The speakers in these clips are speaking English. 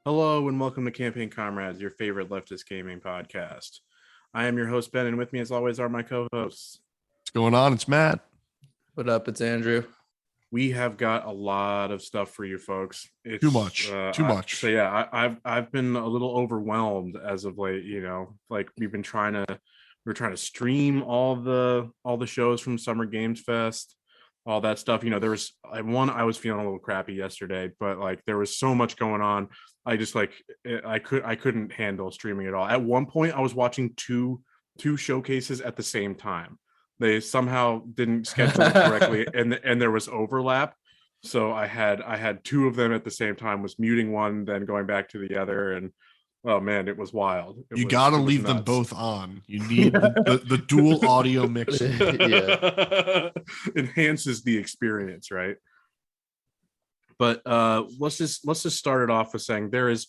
Hello and welcome to Campaign Comrades, your favorite leftist gaming podcast. I am your host, Ben, and with me as always are my co-hosts. What's going on? It's Matt. What up? It's Andrew. We have got a lot of stuff for you folks. It's Too much. So yeah, I've been a little overwhelmed as of late, like we're trying to stream all the shows from Summer Games Fest, all that stuff. I was feeling a little crappy yesterday, but like there was so much going on. I just I couldn't handle streaming it all. At one point I was watching two showcases at the same time. They somehow didn't schedule it correctly and there was overlap. So I had two of them at the same time, was muting one, then going back to the other, and oh man, it was wild. You got to leave them both on. You need the dual audio mixing. Yeah. Enhances the experience, right? But let's just start it off with saying there is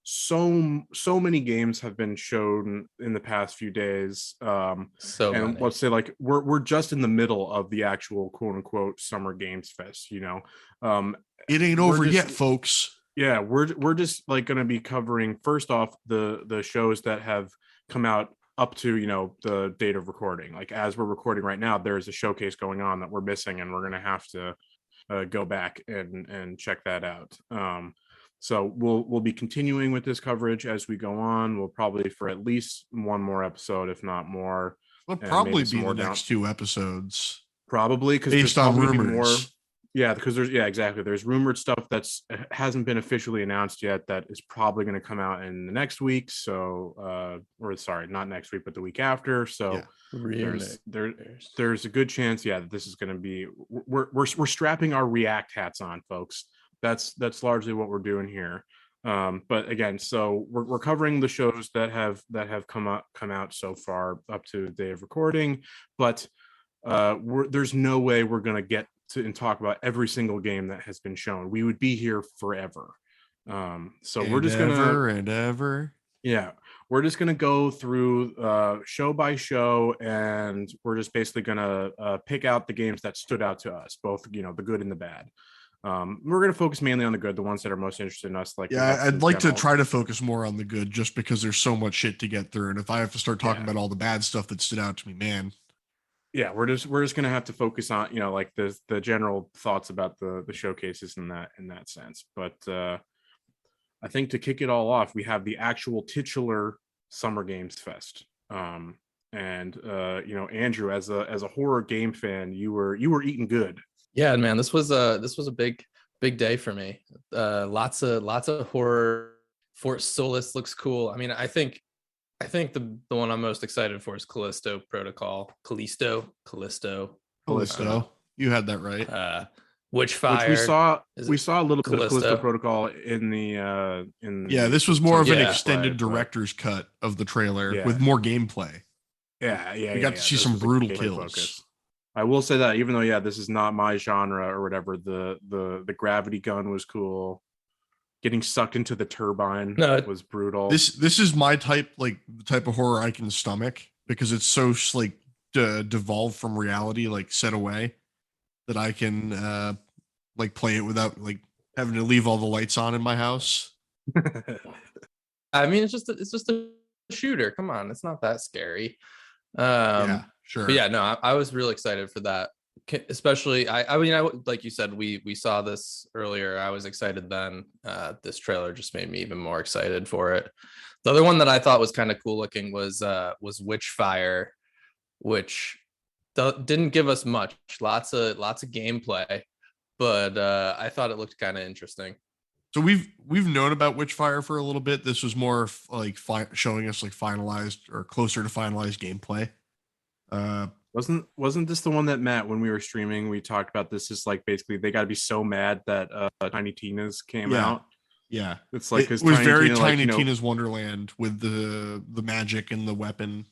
so many games have been shown in the past few days. Let's say like we're just in the middle of the actual quote unquote Summer Games Fest. It ain't over yet, folks. Yeah, we're just like going to be covering first off the shows that have come out up to the date of recording. Like as we're recording right now, there's a showcase going on that we're missing, and we're going to have to go back and check that out. So we'll be continuing with this coverage as we go on. We'll probably for at least one more episode, if not more. It'll probably be the next two episodes. Probably because based on rumors. Because there's rumored stuff that's hasn't been officially announced yet that is probably going to come out in the next week. So, not next week, but the week after. So there's a good chance, that this is going to be. We're strapping our React hats on, folks. That's largely what we're doing here. But again, so we're covering the shows that have come out so far up to the day of recording, but there's no way we're going to get to and talk about every single game that has been shown. We would be here forever. We're just gonna go thue show by show, and we're just basically gonna pick out the games that stood out to us, both the good and the bad. We're going to focus mainly on the good, the ones that are most interested in us. I'd like to try to focus more on the good, just because there's so much shit to get through. And if I have to start talking about all the bad stuff that stood out to me, man. Yeah, we're just going to have to focus on, like the general thoughts about the showcases in that sense. But I think to kick it all off, we have the actual titular Summer Games Fest. Andrew, as a horror game fan, you were eating good. Yeah, man, this was a big day for me. Lots of horror. Fort Solis looks cool. I mean, I think the one I'm most excited for is Callisto Protocol. Callisto. You had that right. Witchfire. Which we saw a little bit of Callisto Protocol in the this was more of an extended director's cut of the trailer with more gameplay. We got to see some brutal kills. Focus. I will say that even though this is not my genre or whatever, the gravity gun was cool. Getting sucked into the turbine was brutal. This is my type, like the type of horror I can stomach, because it's so like devolved from reality, like set away, that I can like play it without like having to leave all the lights on in my house. I mean, it's just a shooter. Come on, it's not that scary. Sure. But I was really excited for that. Especially, I like you said, we saw this earlier. I was excited then. This trailer just made me even more excited for it. The other one that I thought was kind of cool looking was Witchfire, which didn't give us much. Lots of gameplay, but I thought it looked kind of interesting. So we've known about Witchfire for a little bit. This was more like showing us like finalized or closer to finalized gameplay. Wasn't this the one that Matt, when we were streaming, we talked about? This is like basically they got to be so mad that Tiny Tina's came out. Yeah, it's like it was very Tiny Tina's Wonderland with the magic and the weapon.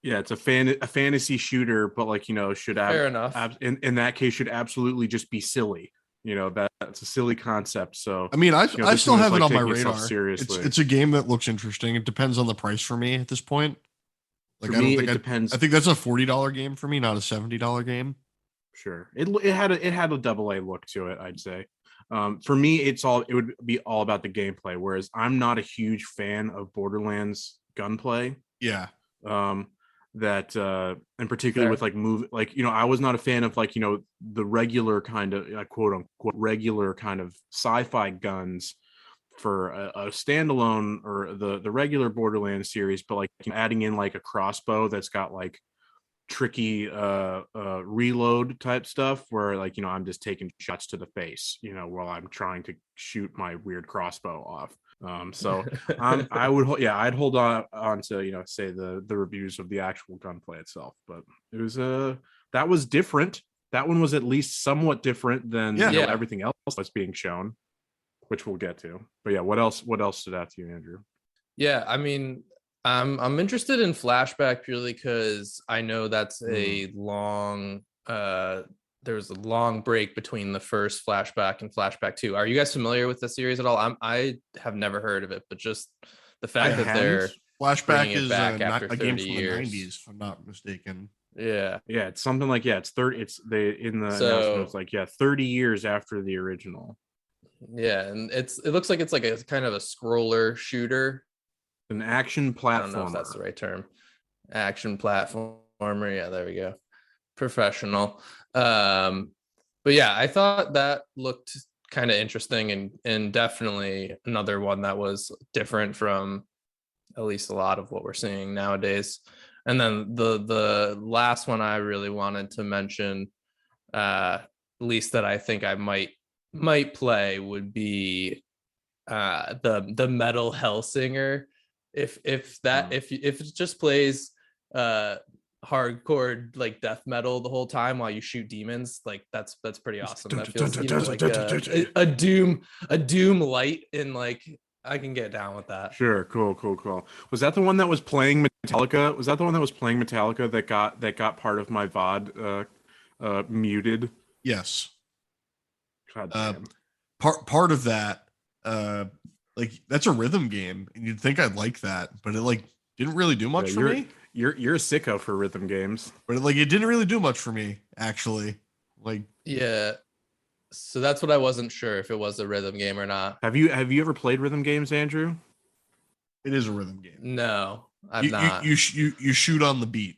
Yeah, it's a fantasy shooter, but like should fair enough. In that case, should absolutely just be silly. That's a silly concept. So I mean, I still have it on my radar. Seriously, it's a game that looks interesting. It depends on the price for me at this point. Like, for me, it depends. I think that's a $40 game for me, not a $70 game. Sure, it had a AA look to it, I'd say. For me, it would be all about the gameplay, whereas I'm not a huge fan of Borderlands gunplay. Yeah. That in particular with like I was not a fan of like the regular kind of quote unquote regular kind of sci-fi guns for a standalone or the regular Borderlands series, but like adding in like a crossbow that's got like tricky reload type stuff where like I'm just taking shots to the face while I'm trying to shoot my weird crossbow off. So I'd hold on to say the reviews of the actual gunplay itself, but it was that was different. That one was at least somewhat different than everything else that's being shown, which we'll get to. But yeah, what else stood out to you, Andrew? Yeah, I mean, I'm interested in flashback purely because I know that's a long there's a long break between the first flashback and flashback 2. Are you guys familiar with the series at all? I have never heard of it, but just the fact that they're flashback is back after a game from years. the 90s, if I'm not mistaken. Yeah, it's something like it's 30. It's in the announcement. It's like 30 years after the original. Yeah, and it looks like it's like a kind of a scroller shooter, an action platformer. I don't know if that's the right term. Action platformer. Yeah, there we go. Professional. But yeah, I thought that looked kind of interesting and definitely another one that was different from at least a lot of what we're seeing nowadays. And then the last one I really wanted to mention, at least that I think I might play, would be the Metal Hellsinger. If it just plays hardcore like death metal the whole time while you shoot demons, like that's pretty awesome. That feels like a doom light, and like I can get down with that. Sure, cool. Was that the one that was playing Metallica? Was that the one that was playing Metallica that got part of my VOD muted? Yes. God damn. Part of that, like that's a rhythm game, and you'd think I'd like that, but it like didn't really do much for me. You're a sicko for rhythm games, but it didn't really do much for me actually. Like so that's what I wasn't sure if it was a rhythm game or not. Have you ever played rhythm games, Andrew? It is a rhythm game. No, I've not. You shoot on the beat.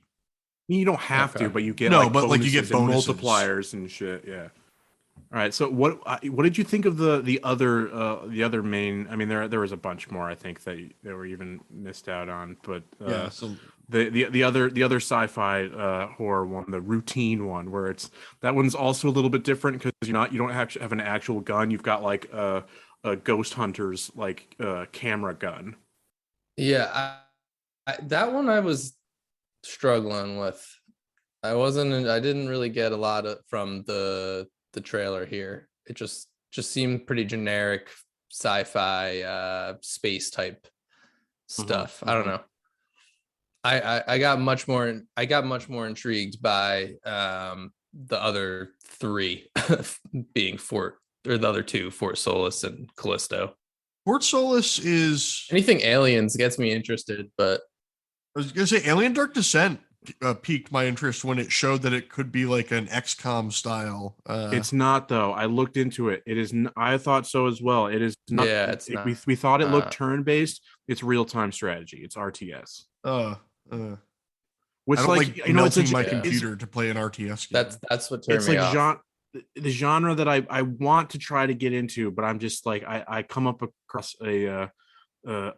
You don't have to, but you get but you get bonuses and multipliers and shit. Yeah. All right. So what did you think of the other main? I mean, there was a bunch more I think that were even missed out on, but So the other sci-fi horror one, the routine one, where that one's also a little bit different because you don't have an actual gun. You've got like a ghost hunter's like camera gun. Yeah, that one I was struggling with. I didn't really get a lot from the trailer here. It just seemed pretty generic sci-fi space type stuff. I don't know. I got much more intrigued by the other three being the other two, Fort Solis and Callisto. Fort Solis is anything aliens gets me interested, but I was gonna say Alien Dark Descent piqued my interest when it showed that it could be like an XCOM style. It's not though. I looked into it. It is. I thought so as well. It is not. Yeah, it's not. We thought it looked turn based. It's real time strategy. It's RTS. Which like it's my computer to play an RTS game. That's what turned me off. The genre that I want to try to get into, but I'm just like I come up across a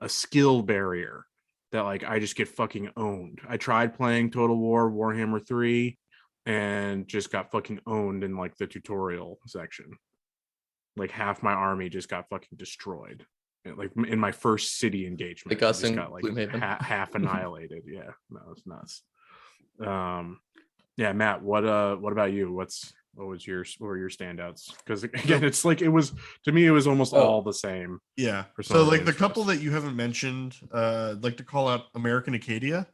skill barrier that like I just get fucking owned. I tried playing Total War Warhammer 3 and just got fucking owned in like the tutorial section. Like half my army just got fucking destroyed. Like in my first city engagement, like us just got like half annihilated. Yeah, no, it's nuts. Yeah, Matt, what about you? What were your standouts? Because again, it's like it was almost all the same. Yeah. So like the couple that you haven't mentioned, I'd like to call out American Acadia.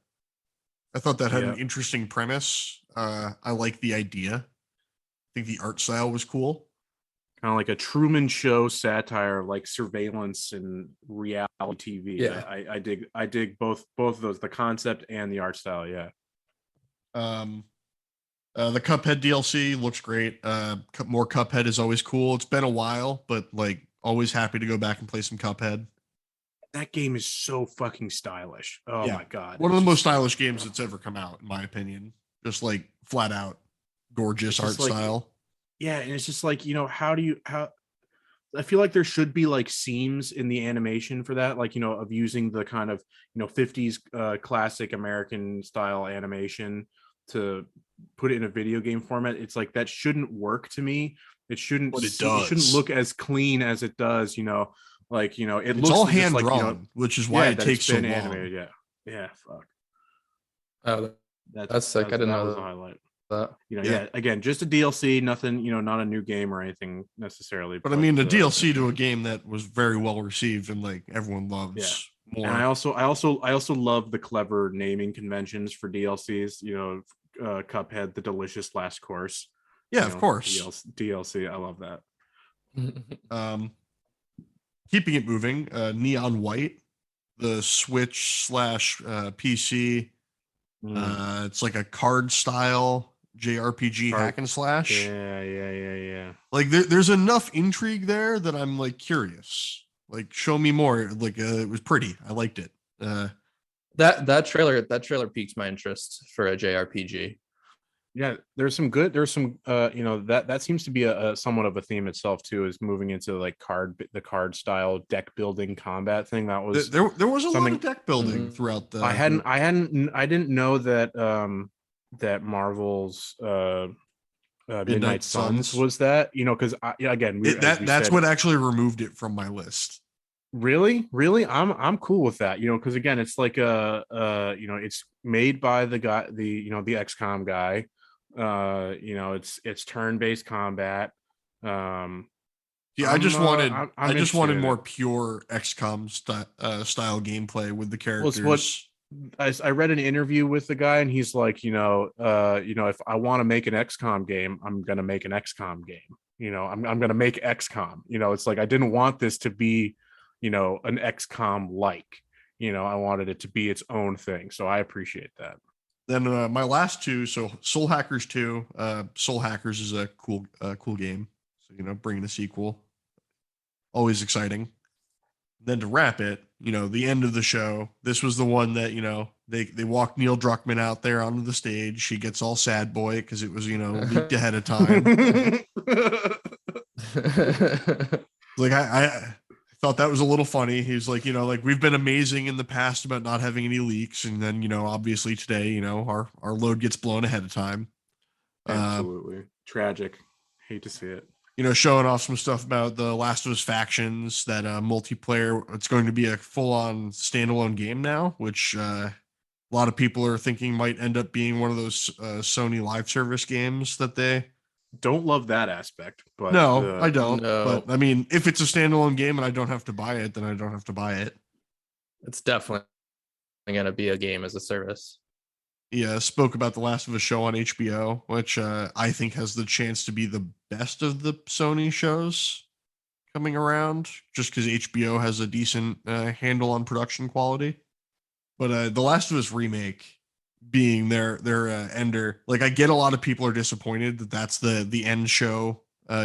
I thought that had an interesting premise. I like the idea. I think the art style was cool. Kind of like a Truman Show satire, like surveillance and reality TV. Yeah, I dig both of those, the concept and the art style. Yeah. The Cuphead DLC looks great. More Cuphead is always cool. It's been a while, but like always happy to go back and play some Cuphead. That game is so fucking stylish. Oh Yeah, my god, one of it's the most just stylish games that's ever come out, in my opinion. Just like flat out gorgeous it's just art like style. yeah, and it's just like how do you how I feel like there should be like seams in the animation for that, like of using the kind of 50s classic American style animation to put it in a video game format. It's like that shouldn't work to me. It shouldn't But it it shouldn't does. look as clean as it does. Like it It's looks all just hand like drawn, which is why yeah it that it's takes so been long. animated. Yeah, yeah, fuck. Oh, That's that's sick. I didn't that was a know highlight. that. Yeah. Yeah, again, just a DLC, nothing, not a new game or anything necessarily, But I but mean, the DLC to a game that was very well received and like everyone yeah. loves And more. I also love the clever naming conventions for DLCs. Cuphead, the delicious last course. Yeah, of course. DLC. I love that. Um, Keeping it moving, Neon White, the Switch slash PC. It's like a card style JRPG hack Card. and slash. Yeah. Like there's enough intrigue there that I'm like curious. Like show me more. Like it was pretty. I liked it. That trailer piques my interest for a JRPG. Yeah, there's some that seems to be a somewhat of a theme itself too, is moving into like the card style deck building combat thing. That was There was a lot of something deck building Mhm. throughout I didn't know that that Marvel's Midnight Midnight Suns Suns. was that, because again, as we That's said, what actually removed it from my list. really I'm cool with that, because again, it's like it's made by the guy, the XCOM guy. It's turn-based combat. um Yeah, I I'm just interested wanted in it. more pure XCOM style gameplay with the Well, it's what characters. I read an interview with the guy, and he's like, if I want to make an XCOM game, I'm gonna make an XCOM game. I'm gonna make XCOM. It's like I didn't want this to be, an XCOM like. I wanted it to be its own thing. So I appreciate that. Then my last two, so Soul Hackers 2. Soul Hackers is a cool game. So bringing a sequel, always exciting. Then to wrap it, the end of the show. This was the one that they walked Neil Druckmann out there onto the stage. He gets all sad boy because it was leaked ahead of time. Like I thought that was a little funny. He's like, like we've been amazing in the past about not having any leaks, and then obviously today, our load gets blown ahead of time. Absolutely tragic. Hate to see it. Showing off some stuff about the Last of Us factions, that multiplayer. It's going to be a full-on standalone game now, which a lot of people are thinking might end up being one of those Sony live service games that they. Don't love that aspect, but No, I don't. But No, I mean, if it's a standalone game and I don't have to buy it, then I don't have to buy it. it's definitely going to be a game as a service. Yeah, spoke about the Last of Us show on HBO, which I think has the chance to be the best of the Sony shows coming around, just because HBO has a decent handle on production quality. But the Last of Us remake being their ender, like I get a lot of people are disappointed that that's the end show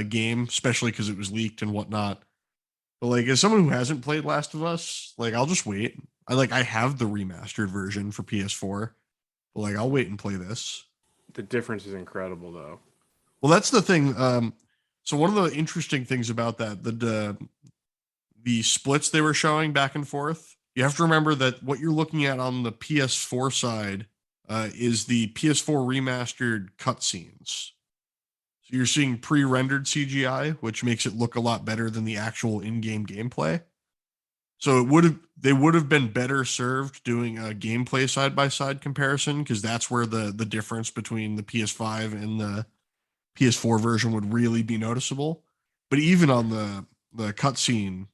game, especially because it was leaked and whatnot. But like as someone who hasn't played Last of Us, like I'll just wait. I have the remastered version for PS4. But like I'll wait and play this. the difference is incredible, though. Well, that's the thing. So one of the interesting things about that, the splits they were showing back and forth, you have to remember that what you're looking at on the PS4 side is the PS4 remastered cutscenes. So you're seeing pre-rendered CGI, which makes it look a lot better than the actual in-game gameplay. So they would have been better served doing a gameplay side by side comparison, because that's where the difference between the PS5 and the PS4 version would really be noticeable. But even on the cutscene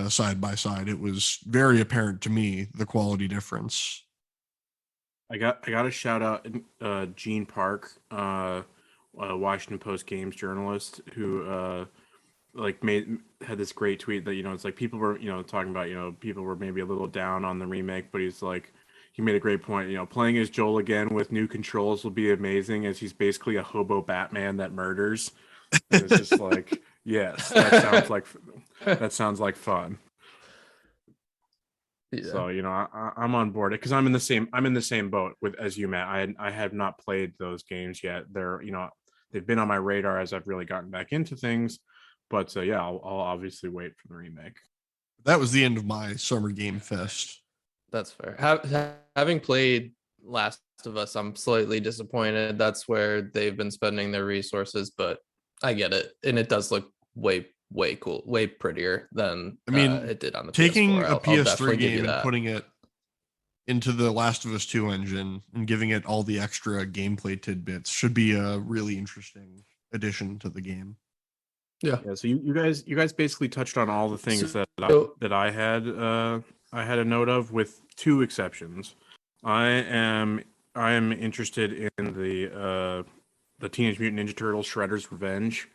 side by side, it was very apparent to me the quality difference. I got to shout out Gene Park, Washington Post games journalist, who like had this great tweet that it's like people were talking about people were maybe a little down on the remake, but he made a great point. Playing as Joel again with new controls will be amazing, as he's basically a hobo Batman that murders. And it's just like, yes, that sounds like fun. Yeah. So I'm on board because I'm in the same boat as you, Matt. I have not played those games yet. They've been on my radar as I've really gotten back into things, but yeah, I'll obviously wait for the remake. That was the end of my Summer Game Fest. That's fair. Having played Last of Us, I'm slightly disappointed. That's where they've been spending their resources, but I get it, and it does look way cool, way prettier than it did on the taking PS4. a PS3 game and putting it into the Last of Us 2 engine and giving it all the extra gameplay tidbits should be a really interesting addition to the game. Yeah. So you guys basically touched on all the things that I had a note of, with two exceptions. I am interested in the Teenage Mutant Ninja Turtles Shredder's Revenge.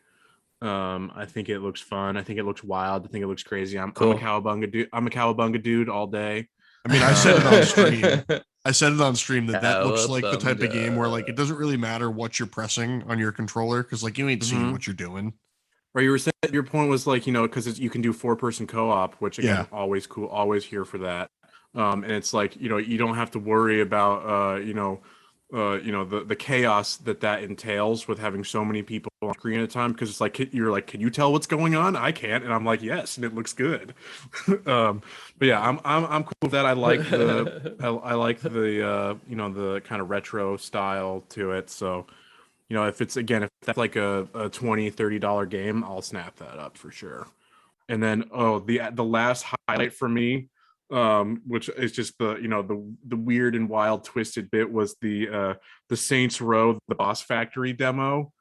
I think it looks fun. I think it looks wild. I think it looks crazy. I'm a cowabunga dude. I'm a cowabunga dude all day. I mean, I said it on stream. that looks like the type of game where like it doesn't really matter what you're pressing on your controller, because like you ain't seeing what you're doing. Right, you were saying your point was like, because you can do 4-person co-op, which again, always cool, always here for that. And it's like, you don't have to worry about the chaos that entails with having so many people on screen at a time, because it's like you're like, can you tell what's going on? I can't, and I'm like, yes, and it looks good. But yeah, I'm cool with that. I like the the kind of retro style to it. So if that's like a $20-$30 game, I'll snap that up for sure. And then the last highlight for me, which is just the weird and wild twisted bit, was the Saints Row the Boss Factory demo.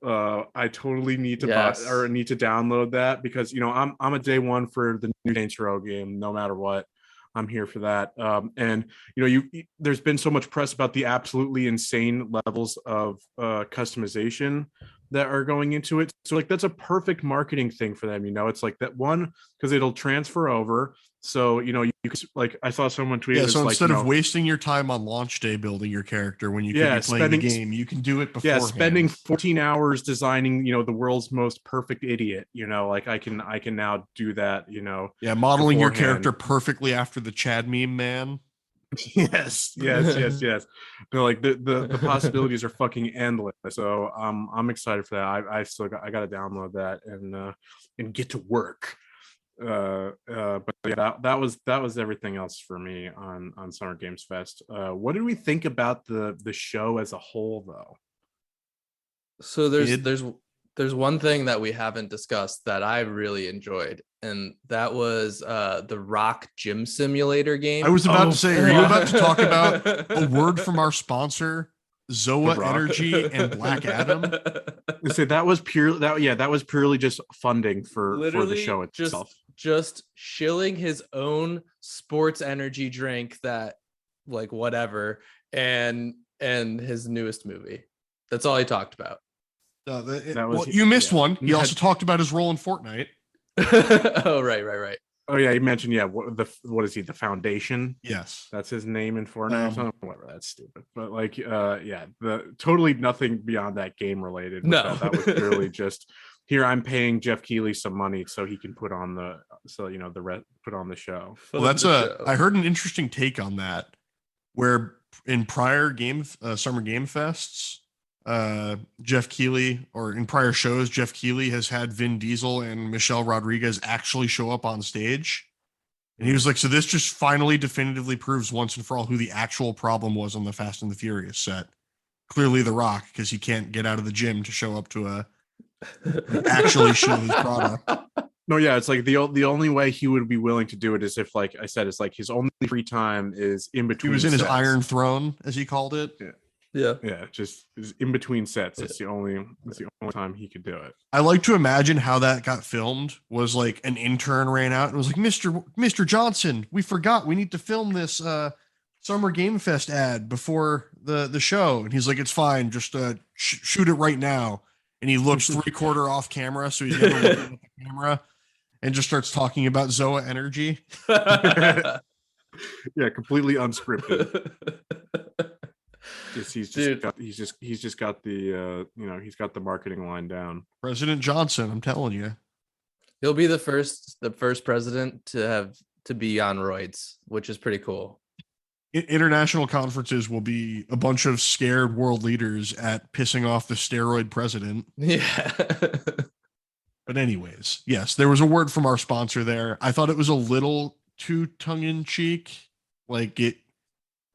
I totally need to need to download that, because I'm a day one for the new Saints Row game, no matter what. I'm here for that. And there's been so much press about the absolutely insane levels of customization that are going into it. So like that's a perfect marketing thing for them. It's like that one, because it'll transfer over. So you could, like, I saw someone tweet. Yeah, so instead of wasting your time on launch day building your character when you could be playing the game, you can do it before. Yeah, spending 14 hours designing the world's most perfect idiot. Like I can now do that. Yeah, modeling your character perfectly after the Chad meme man. Yes. No, like the possibilities are fucking endless. So I'm excited for that. I got to download that and get to work. But yeah, that was everything else for me on Summer Games Fest. What did we think about the show as a whole, though? So there's one thing that we haven't discussed that I really enjoyed, and that was the Rock Gym Simulator game. I was about to say, are you about to talk about a word from our sponsor, Zoa Energy and Black Adam? So that was purely just funding for the show itself. Just shilling his own sports energy drink that, like, whatever, and his newest movie. That's all he talked about. You missed one. He also talked about his role in Fortnite. Oh, right. Oh yeah, he mentioned what is he? The Foundation. Yes, that's his name in Fortnite. Whatever, that's stupid. But like, the totally nothing beyond that game related. No, that was purely just here. I'm paying Jeff Keighley some money so he can put on the show. Well, I heard an interesting take on that, where in prior Summer Game Fests, Jeff Keighley, or in prior shows, Jeff Keighley has had Vin Diesel and Michelle Rodriguez actually show up on stage. And he was like, so this just finally definitively proves once and for all who the actual problem was on the Fast and the Furious set. Clearly The Rock, because he can't get out of the gym to show up to actually show his product. No, yeah, it's like the only way he would be willing to do it is if, like I said, it's like his only free time is in between. He was in his Iron Throne, as he called it. Yeah, just in between sets. It's the only time he could do it. I like to imagine how that got filmed. Was like an intern ran out and was like, Mr. Johnson, we forgot we need to film this Summer Game Fest ad before the show. And he's like, it's fine, just shoot it right now. And he looks 3/4 off camera, so he's never looking at the camera, and just starts talking about Zoa Energy. Yeah, completely unscripted. Dude. He's just got the he's got the marketing line down. President Johnson, I'm telling you. He'll be the first president to be on roids, which is pretty cool. International conferences will be a bunch of scared world leaders at pissing off the steroid president. Yeah. But anyways, yes, there was a word from our sponsor there. I thought it was a little too tongue in cheek. Like it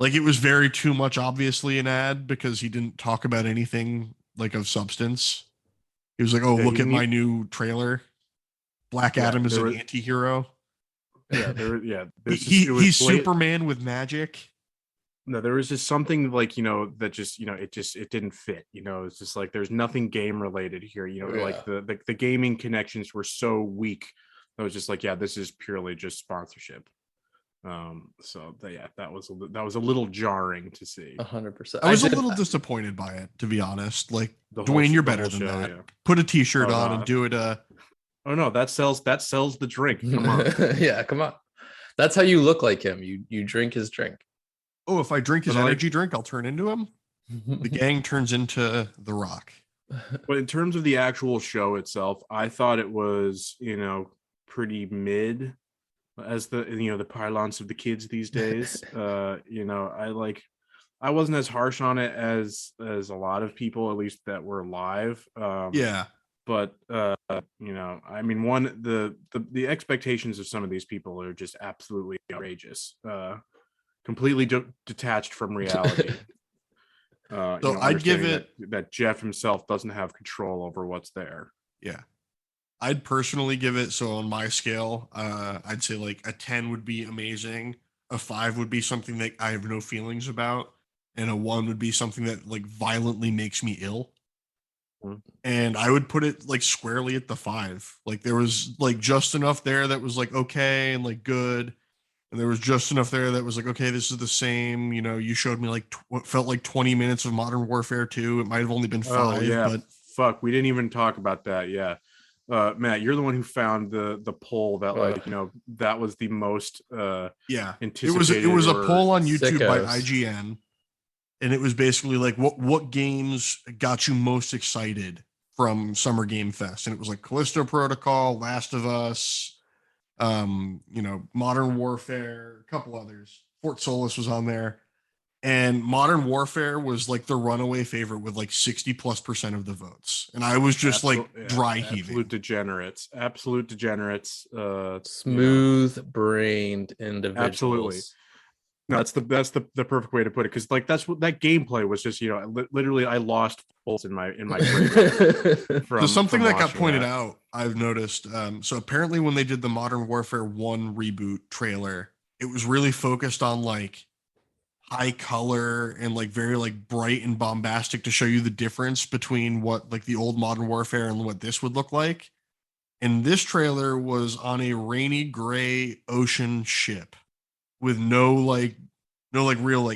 was very too much obviously an ad because he didn't talk about anything like of substance. He was like, "Oh, look at my new trailer. Black Adam is an anti-hero." Yeah, he's Superman with magic. No, there was just something like, that just, it didn't fit, it's just like, there's nothing game related here, like the gaming connections were so weak. I was just like, yeah, this is purely just sponsorship. So that was a little jarring to see. 100%. I was a little disappointed by it, to be honest. Like, Dwayne, you're better than that. Yeah. Put a t-shirt on and do it. Oh no, that sells the drink. Come on. Yeah, come on. That's how you look like him. You drink his drink. Oh, if I drink his energy drink, I'll turn into him. The gang turns into The Rock. But in terms of the actual show itself, I thought it was, pretty mid, as the parlance of the kids these days. I wasn't as harsh on it as a lot of people, at least that were live. Yeah. But I mean, the expectations of some of these people are just absolutely outrageous. Completely detached from reality. So I'd give it that Jeff himself doesn't have control over what's there. Yeah. I'd personally give it, so on my scale, I'd say like a 10 would be amazing, a 5 would be something that I have no feelings about, and a 1 would be something that like violently makes me ill. And I would put it like squarely at the 5. Like there was like just enough there that was like okay and like good. And there was just enough there that was like, okay, this is the same. You showed me like what felt like 20 minutes of Modern Warfare 2. It might have only been 5. Oh, yeah. But fuck, we didn't even talk about that. Yeah. Matt, you're the one who found the poll that that was the most anticipated. It was a poll on YouTube by IGN, and it was basically like what games got you most excited from Summer Game Fest, and it was like Callisto Protocol, Last of Us, Modern Warfare, a couple others. Fort Solis was on there, and Modern Warfare was like the runaway favorite with like 60+% of the votes, and I was just dry heaving. Absolute degenerates. Smooth brained individuals. Absolutely. No, that's the perfect way to put it, because like that's what that gameplay was just. Literally, I lost pulse in my brain. So something that got pointed out, I've noticed. So apparently, when they did the Modern Warfare 1 reboot trailer, it was really focused on like high color and like very like bright and bombastic to show you the difference between what like the old Modern Warfare and what this would look like. And this trailer was on a rainy gray ocean ship with no real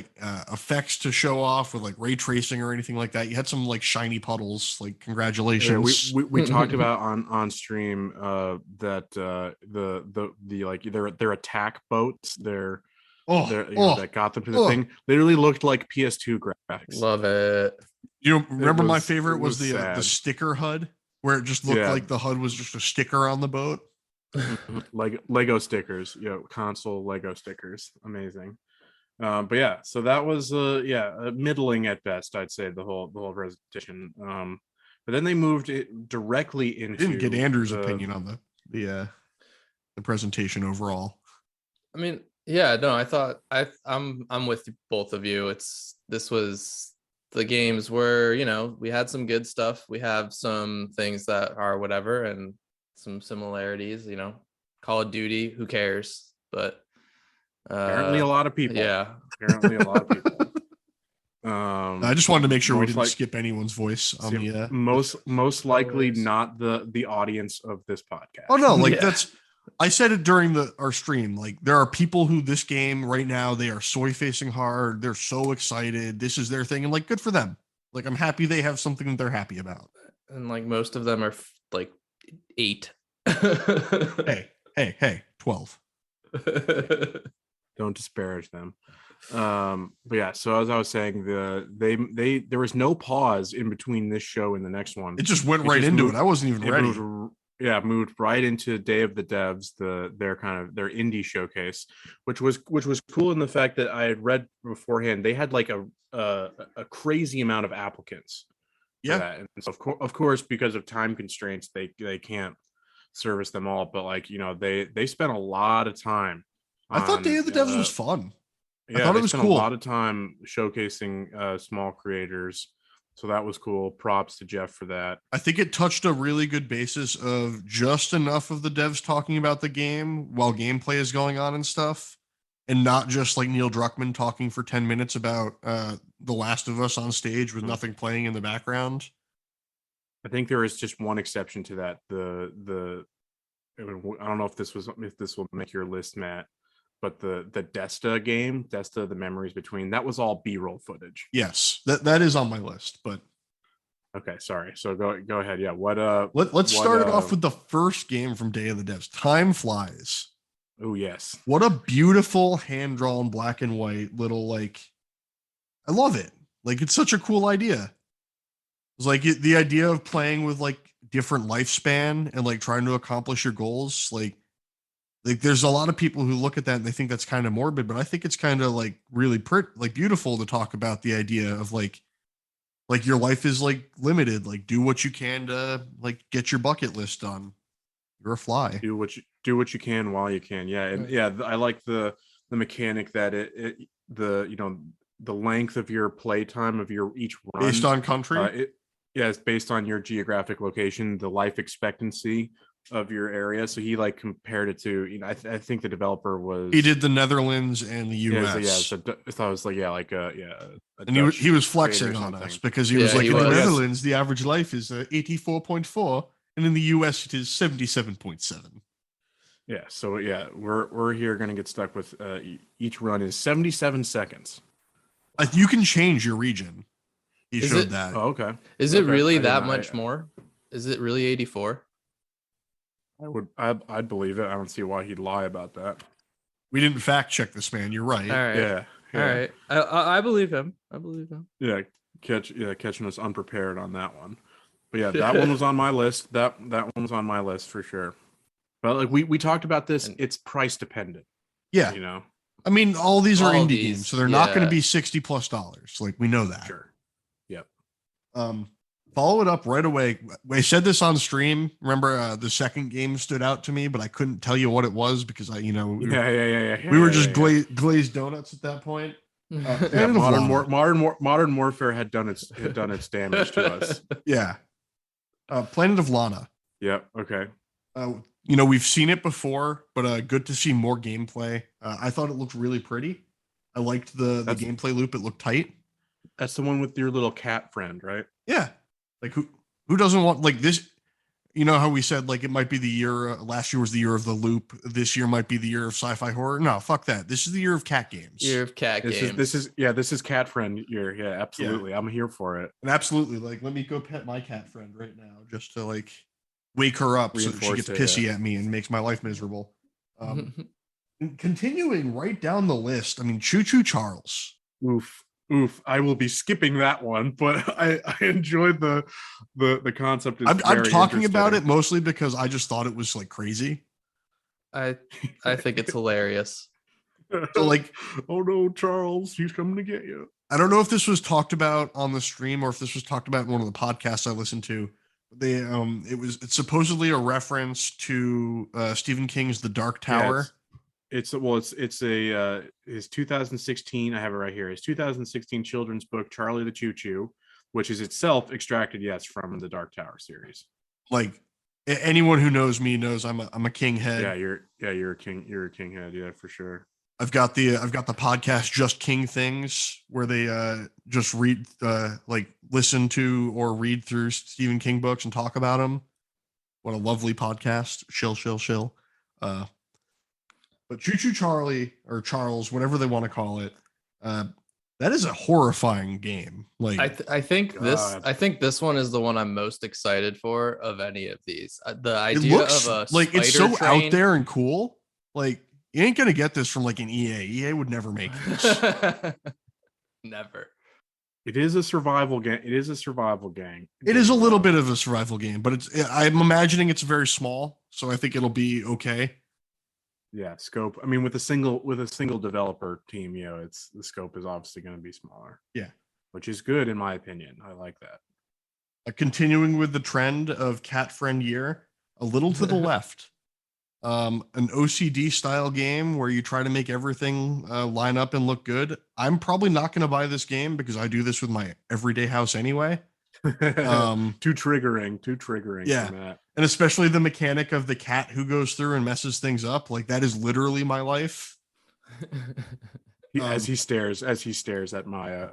effects to show off with like ray tracing or anything like that. You had some like shiny puddles. Like, congratulations. Yeah, we talked about on stream that the like their attack boats, that got them to the thing literally looked like PS2 graphics. Love it. Remember my favorite was the sticker HUD, where it just looked like the HUD was just a sticker on the boat. Like Lego stickers, console Lego stickers. Amazing. But yeah, so that was middling at best, I'd say, the whole presentation. But then they moved it directly into. Didn't get Andrew's opinion on the presentation overall. I mean, yeah, no, I thought I'm with both of you. This was the games where we had some good stuff, we have some things that are whatever, and some similarities. Call of Duty, who cares? But apparently a lot of people. Yeah, apparently a lot of people. I just wanted to make sure we didn't skip anyone's voice on the most likely not the audience of this podcast. Oh no, that's. I said it during our stream. Like, there are people who this game right now, they are soy facing hard. They're so excited. This is their thing, and like, good for them. Like, I'm happy they have something that they're happy about. And like, most of them are like 8. Hey, 12. Don't disparage them. But yeah, so as I was saying, there was no pause in between this show and the next one. It just went It right just into moved- it. I wasn't even it ready. moved right into Day of the Devs, their indie showcase, which was cool in the fact that I had read beforehand they had like a crazy amount of applicants for that. And so of course because of time constraints they can't service them all, but like, you know, they spent a lot of time I thought Day of the Devs was fun. I thought it was spent cool. a lot of time showcasing small creators, so that was cool. Props to Jeff for that. I think it touched a really good basis of just enough of the devs talking about the game while gameplay is going on and stuff, and not just like Neil Druckmann talking for 10 minutes about The Last of Us on stage with nothing playing in the background. I think there is just one exception to that. I don't know if this will make your list, Matt, but the Desta game, Desta: The Memories Between, that was all B-roll footage. Yes, that is on my list, but okay, sorry. So go ahead. Yeah, let's start it off with the first game from Day of the Devs, Time Flies. Oh yes. What a beautiful hand-drawn black and white little, like, I love it. Like, it's such a cool idea. It's like the idea of playing with like different lifespan and like trying to accomplish your goals. Like there's a lot of people who look at that and they think that's kind of morbid, but I think it's kind of like really pretty, like beautiful to talk about the idea of like your life is like limited. Like, do what you can to like get your bucket list done. You're a fly. Do what you can while you can. Yeah, and yeah, I like the mechanic that the length of your playtime of your each run Based on country. It's based on your geographic location, the life expectancy of your area. So he like compared it to, you know, I think the developer was, he did the Netherlands and the US. So I was like, and he was flexing on us because he was like, in the Netherlands, the average life is 84.4, and in the US it is 77.7. Yeah, so yeah, we're here going to get stuck with each run is 77 seconds. You can change your region. He showed that. Oh, okay. Is it really that much more? Is it really 84? I'd believe it. I don't see why he'd lie about that. We didn't fact check this man. You're right. All right. Yeah. All right. I believe him. Yeah, catching us unprepared on that one. But yeah, that one was on my list. That one was on my list for sure. But like we talked about this, it's price dependent. Yeah. You know. I mean, all these are indie games, so they're not going to be $60+. Like, we know that. Sure. Yep. Follow it up right away. I said this on stream. Remember, the second game stood out to me, but I couldn't tell you what it was because we were just glazed donuts at that point. Modern Warfare had done its damage to us. Yeah. Planet of Lana. Yep. Okay. We've seen it before, but good to see more gameplay. I thought it looked really pretty. I liked the gameplay loop. It looked tight. That's the one with your little cat friend, right? Yeah. Like who doesn't want like this? You know how we said like it might be the year. Last year was the year of the loop. This year might be the year of sci-fi horror. No, fuck that. This is the year of cat games. Year of cat games. This is cat friend year. Yeah, absolutely. Yeah. I'm here for it. And absolutely, like, let me go pet my cat friend right now just to like wake her up so that she gets pissy at me and makes my life miserable. Continuing right down the list, I mean, Choo Choo Charles. Oof. I will be skipping that one, but I enjoyed the concept. I'm talking about it mostly because I just thought it was like crazy. I think it's hilarious. So like, oh no, Charles, he's coming to get you. I don't know if this was talked about on the stream or if this was talked about in one of the podcasts I listened to. It's supposedly a reference to Stephen King's The Dark Tower. Yeah, it's his 2016. I have it right here. His 2016 children's book, Charlie the Choo Choo, which is itself extracted, from the Dark Tower series. Like anyone who knows me knows I'm a king head. You're a king head. Yeah, for sure. I've got the podcast Just King Things where they just read listen to or read through Stephen King books and talk about them. What a lovely podcast. Shill. But Choo Choo Charlie or Charles, whatever they want to call it, that is a horrifying game. Like I think this one is the one I'm most excited for of any of these. The idea of a like it's so train, out there and cool. Like You ain't gonna get this from like an EA. EA would never make this. Never. It is a survival game. It is a survival game. It is a little bit of a survival game, but I'm imagining it's very small, so I think it'll be okay. Yeah, scope. I mean, with a single developer team, it's the scope is obviously going to be smaller. Yeah, which is good in my opinion. I like that. Continuing with the trend of cat friend year, a little to the left, an OCD style game where you try to make everything line up and look good. I'm probably not going to buy this game because I do this with my everyday house anyway. Too triggering. Yeah, from that. And especially the mechanic of the cat who goes through and messes things up. Like that is literally my life. As he stares at Maya,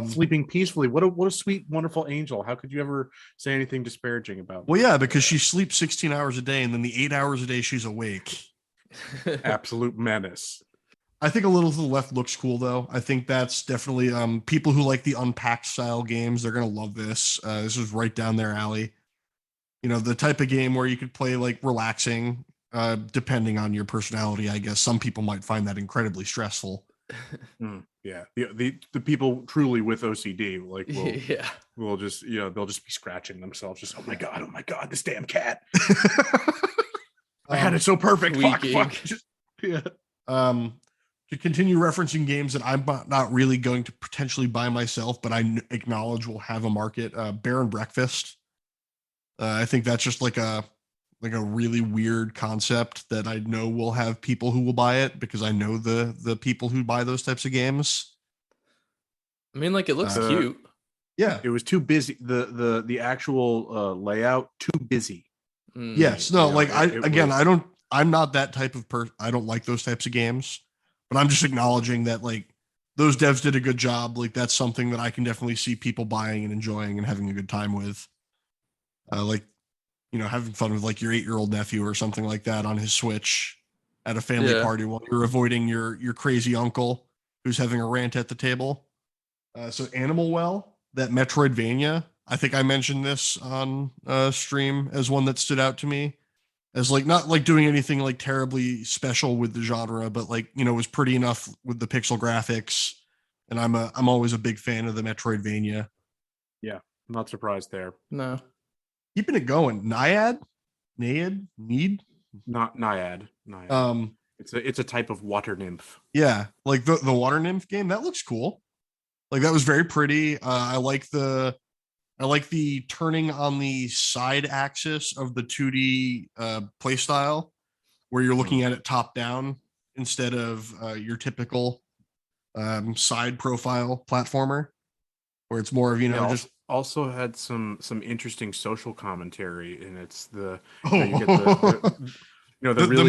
sleeping peacefully. What a sweet, wonderful angel. How could you ever say anything disparaging about? Well, yeah, because she sleeps 16 hours a day, and then the 8 hours a day she's awake. Absolute menace. I think a little to the left looks cool, though. I think that's definitely people who like the unpacked style games. They're gonna love this. This is right down their alley. You know, the type of game where you could play like relaxing, depending on your personality. I guess some people might find that incredibly stressful. Yeah, the people truly with OCD like will just they'll just be scratching themselves. Just oh my god, this damn cat. I had it so perfect. Fuck. Just, yeah. To continue referencing games that I'm not really going to potentially buy myself, but I acknowledge will have a market. Bear and Breakfast. I think that's just like a really weird concept that I know will have people who will buy it because I know the people who buy those types of games. I mean, like it looks cute. Yeah, it was too busy. The actual layout too busy. Yes, no, I'm not that type of person. I don't like those types of games. But I'm just acknowledging that like those devs did a good job. Like that's something that I can definitely see people buying and enjoying and having a good time with. Having fun with like your 8-year-old nephew or something like that on his Switch at a family party while you're avoiding your crazy uncle who's having a rant at the table. So Animal Well, that Metroidvania, I think I mentioned this on stream as one that stood out to me. As like not like doing anything like terribly special with the genre, but like was pretty enough with the pixel graphics, and I'm always a big fan of the Metroidvania. Yeah, I'm not surprised there. No, keeping it going. Naiad, not Naiad. It's a type of water nymph. Yeah, like the water nymph game that looks cool. Like that was very pretty. I like the turning on the side axis of the 2D play style, where you're looking at it top down instead of your typical side profile platformer, where it's more of just also had some interesting social commentary, and it's the really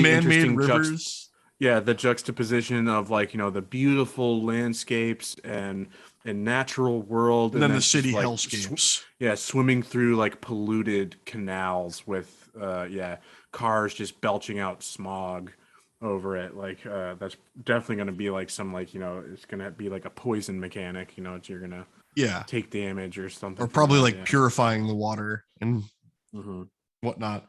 man-made rivers. The juxtaposition of like the beautiful landscapes and natural world, and then the city hellscapes. Swimming through like polluted canals with cars just belching out smog over it. Like that's definitely going to be like some like it's going to be like a poison mechanic. You're gonna take damage or something, or probably like purifying the water and whatnot.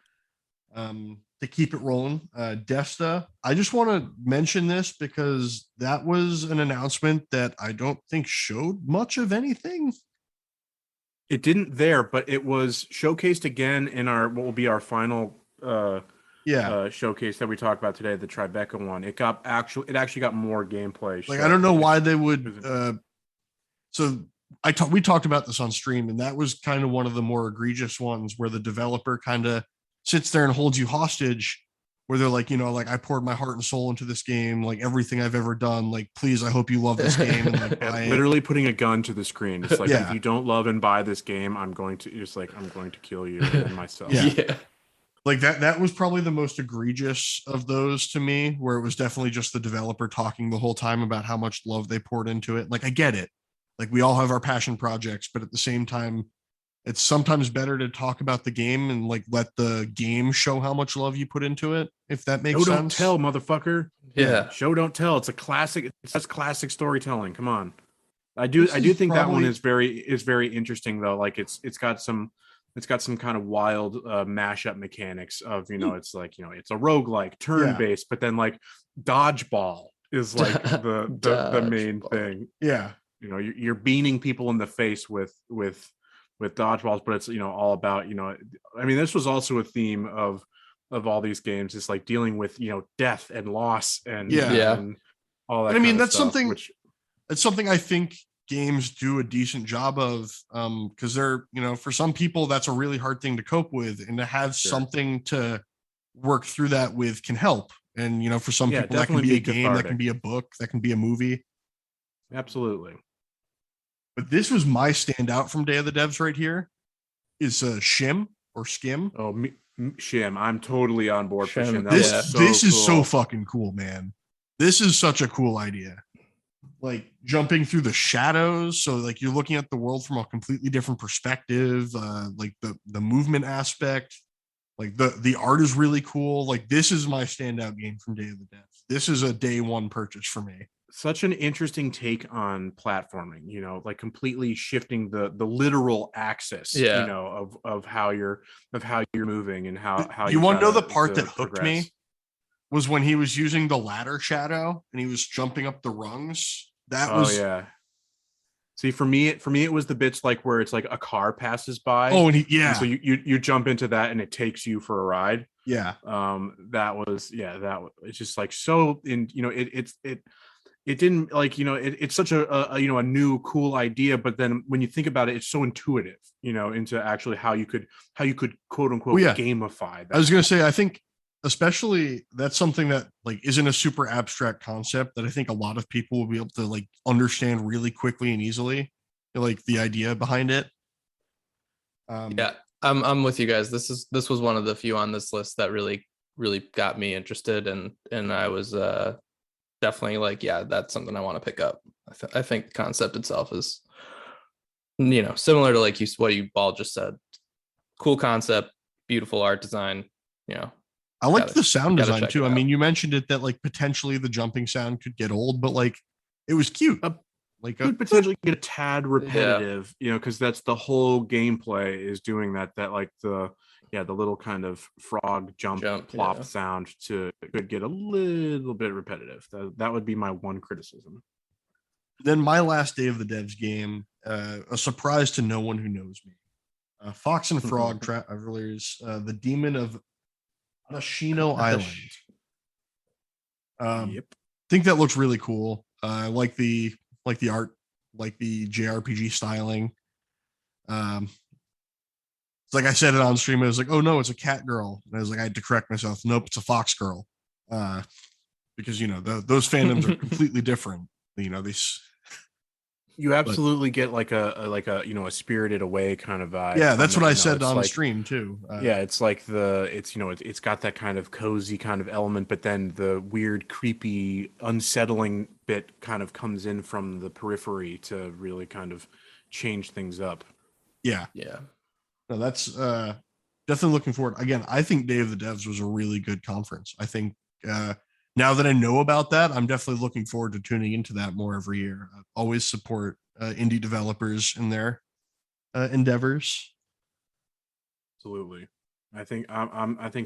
To keep it rolling, Desta, I just want to mention this because that was an announcement that I don't think showed much of anything. It didn't there, but it was showcased again in what will be our final showcase that we talked about today, the Tribeca one. It actually got more gameplay. Like I don't know why they would. We talked about this on stream, and that was kind of one of the more egregious ones where the developer kind of sits there and holds you hostage, where they're like, I poured my heart and soul into this game, like everything I've ever done. Like, please, I hope you love this game. And like, literally putting a gun to the screen. It's like, if you don't love and buy this game, I'm going to kill you and myself. Yeah. Like that was probably the most egregious of those to me, where it was definitely just the developer talking the whole time about how much love they poured into it. Like, I get it. Like, we all have our passion projects, but at the same time, it's sometimes better to talk about the game and like let the game show how much love you put into it, if that makes sense. Don't tell, motherfucker. Yeah. Show don't tell. It's a classic. It's classic storytelling. Come on. I do think that one is very interesting though. Like it's got some it's got some kind of wild mashup mechanics of, it's like, it's a roguelike turn-based, but then like dodgeball is like the main thing. Yeah. You're beaning people in the face with dodgeballs, but it's, all about, I mean, this was also a theme of all these games. It's like dealing with, death and loss and and all that. And I mean, that's stuff, that's something I think games do a decent job of, because they're, for some people that's a really hard thing to cope with, and to have something to work through that with can help. And for some people that can be a game, that can be a book, that can be a movie. Absolutely. But this was my standout from Day of the Devs right here, is Shim or Skim. Oh, Shim. I'm totally on board for Shim. This is so fucking cool, man. This is such a cool idea. Like jumping through the shadows, so like you're looking at the world from a completely different perspective. Like the movement aspect, like the art is really cool. Like this is my standout game from Day of the Devs. This is a day one purchase for me. Such an interesting take on platforming, like completely shifting the literal axis, of how you're moving and how you want to know the part that hooked me was when he was using the ladder shadow and he was jumping up the rungs. See, for me it was the bits like where it's like a car passes by. Oh, and so you jump into that and it takes you for a ride. Yeah. It's just like so in, it didn't like, it's such a new cool idea, but then when you think about it, it's so intuitive, into actually how you could quote unquote gamify that. I was going to say, I think especially that's something that like isn't a super abstract concept that I think a lot of people will be able to like understand really quickly and easily, like the idea behind it. I'm with you guys. This was one of the few on this list that really got me interested, and I was definitely like, that's something I want to pick up. I think the concept itself is, similar to like what you all just said. Cool concept, beautiful art design. I like the sound design too. I mean, you mentioned it that like potentially the jumping sound could get old, but like it was cute. Like could potentially get a tad repetitive, because that's the whole gameplay is doing that like the little kind of frog jump plop sound could get a little bit repetitive. That would be my one criticism. Then my last Day of the Devs game, a surprise to no one who knows me. Fox and Frog Travelers, the Demon of Anashino Island. I think that looks really cool. I like the art, like the JRPG styling. It's like I said it on stream. I was like, oh no, it's a cat girl. And I was like, I had to correct myself. Nope, it's a fox girl. Because those fandoms are completely different. You absolutely get like a Spirited Away kind of vibe. Yeah, that's what I said on the stream too. It's like it's got that kind of cozy kind of element, but then the weird, creepy, unsettling bit kind of comes in from the periphery to really kind of change things up. Yeah. No, that's definitely looking forward. Again, I think Day of the Devs was a really good conference. I think now that I know about that, I'm definitely looking forward to tuning into that more every year. I always support indie developers in their endeavors. Absolutely, I think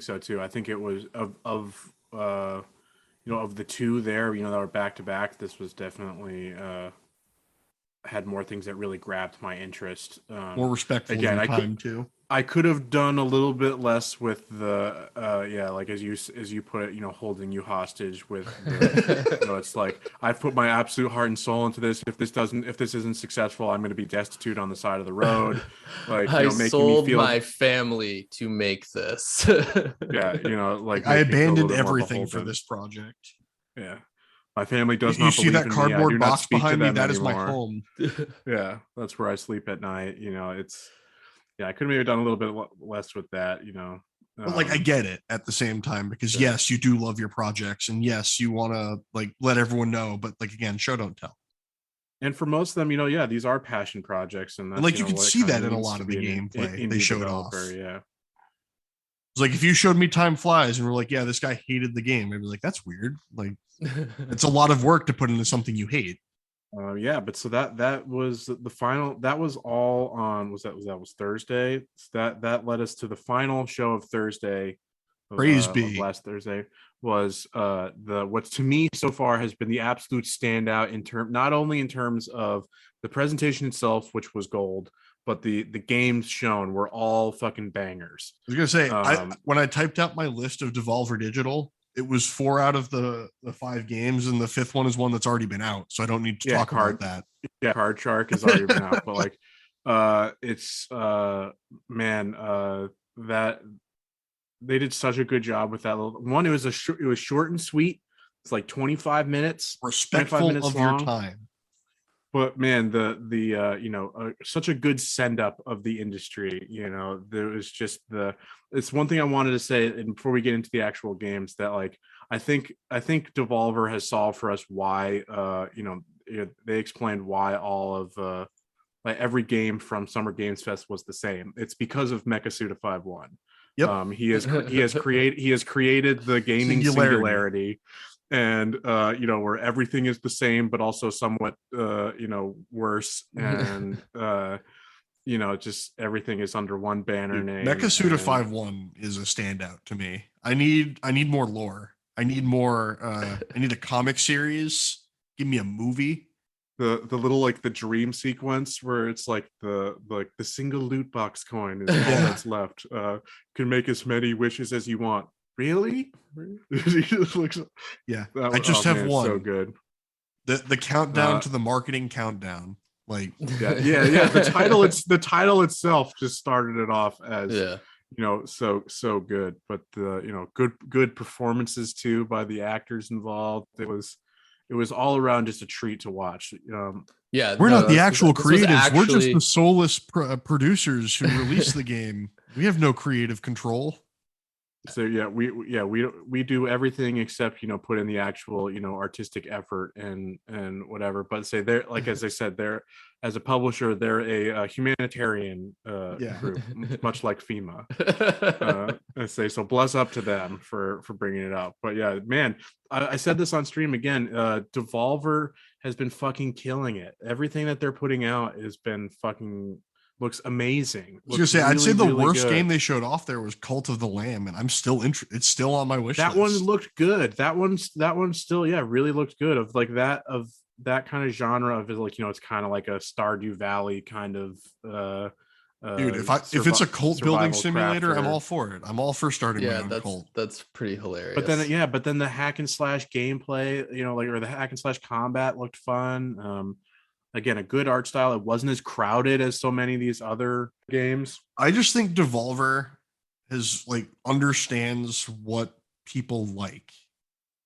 so too. I think it was of the two there, that were back to back. This was definitely had more things that really grabbed my interest. More respectful again, time too. I could have done a little bit less with the like as you put it, holding you hostage with the, it's like I've put my absolute heart and soul into this. If this isn't successful, I'm going to be destitute on the side of the road. Like I sold my family to make this. Like I abandoned everything for this project. Yeah. My family does not. You see that cardboard box behind me? That is my home. Yeah, that's where I sleep at night. I could have maybe done a little bit less with that. But like I get it at the same time, because yes, you do love your projects, and yes, you want to like let everyone know. But like again, show don't tell. And for most of them, these are passion projects, and that's, like you can see that in a lot of the gameplay. They showed off. Yeah. It's like if you showed me Time Flies and we're like, yeah, this guy hated the game, I'd be like, that's weird. Like, it's a lot of work to put into something you hate. Yeah, but so that was the final. That was all on. Was Thursday? So that led us to the final show of Thursday Praise of be. last Thursday was the what's to me so far has been the absolute standout in term not only in terms of the presentation itself, which was gold, but the games shown were all fucking bangers. I was gonna say, Um, when I typed out my list of Devolver Digital, it was 4 out of the 5 games, and the 5th one is one that's already been out, so I don't need to yeah, talk about that. Card Shark has already been out, but like, it's man, that they did such a good job with that little one. It was it was short and sweet. It's like 25 minutes, 25 Respectful minutes of your long. time. But man, such a good send up of the industry. You know, there was just it's one thing I wanted to say, and before we get into the actual games, that like I think Devolver has solved for us why they explained why all of like every game from Summer Games Fest was the same. It's because of Mecha Suda 5-1. Yep. He has created the gaming singularity, and where everything is the same but also somewhat worse, and just everything is under one banner name. Mecha Suda and 5-1 is a standout to me. I need more lore. I need more. I need a comic series. Give me a movie. the little like the dream sequence where it's like the single loot box coin is all Yeah. that's left. Can make as many wishes as you want. Really? He just looks, Yeah, that, I just have man, one. so good. The countdown to the marketing countdown. Like, yeah. The title itself just started it off as so good. But the good performances too by the actors involved. It was all around just a treat to watch. Yeah, we're not the actual this was creatives. We're just actually- the soulless producers who release the game. We have no creative control. So yeah, we do everything except put in the actual artistic effort and whatever. But say they're like, as I said, they're, as a publisher, they're a humanitarian group, much like FEMA. I say so. Bless up to them for bringing it up. But yeah, man, I said this on stream again. Devolver has been fucking killing it. Everything that they're putting out has been fucking looks amazing. I was gonna say, I'd say the worst game they showed off there was Cult of the Lamb, and I'm still interested. It's still on my wish list. That one looked good. That one still, really looked good. Of like that kind of genre of like it's kind of like a Stardew Valley kind of. Dude, if it's a cult building simulator, I'm all for it. I'm all for starting my own cult. That's pretty hilarious. But then the hack and slash gameplay, or the hack and slash combat looked fun. Again, a good art style. It wasn't as crowded as so many of these other games. I just think Devolver understands what people like,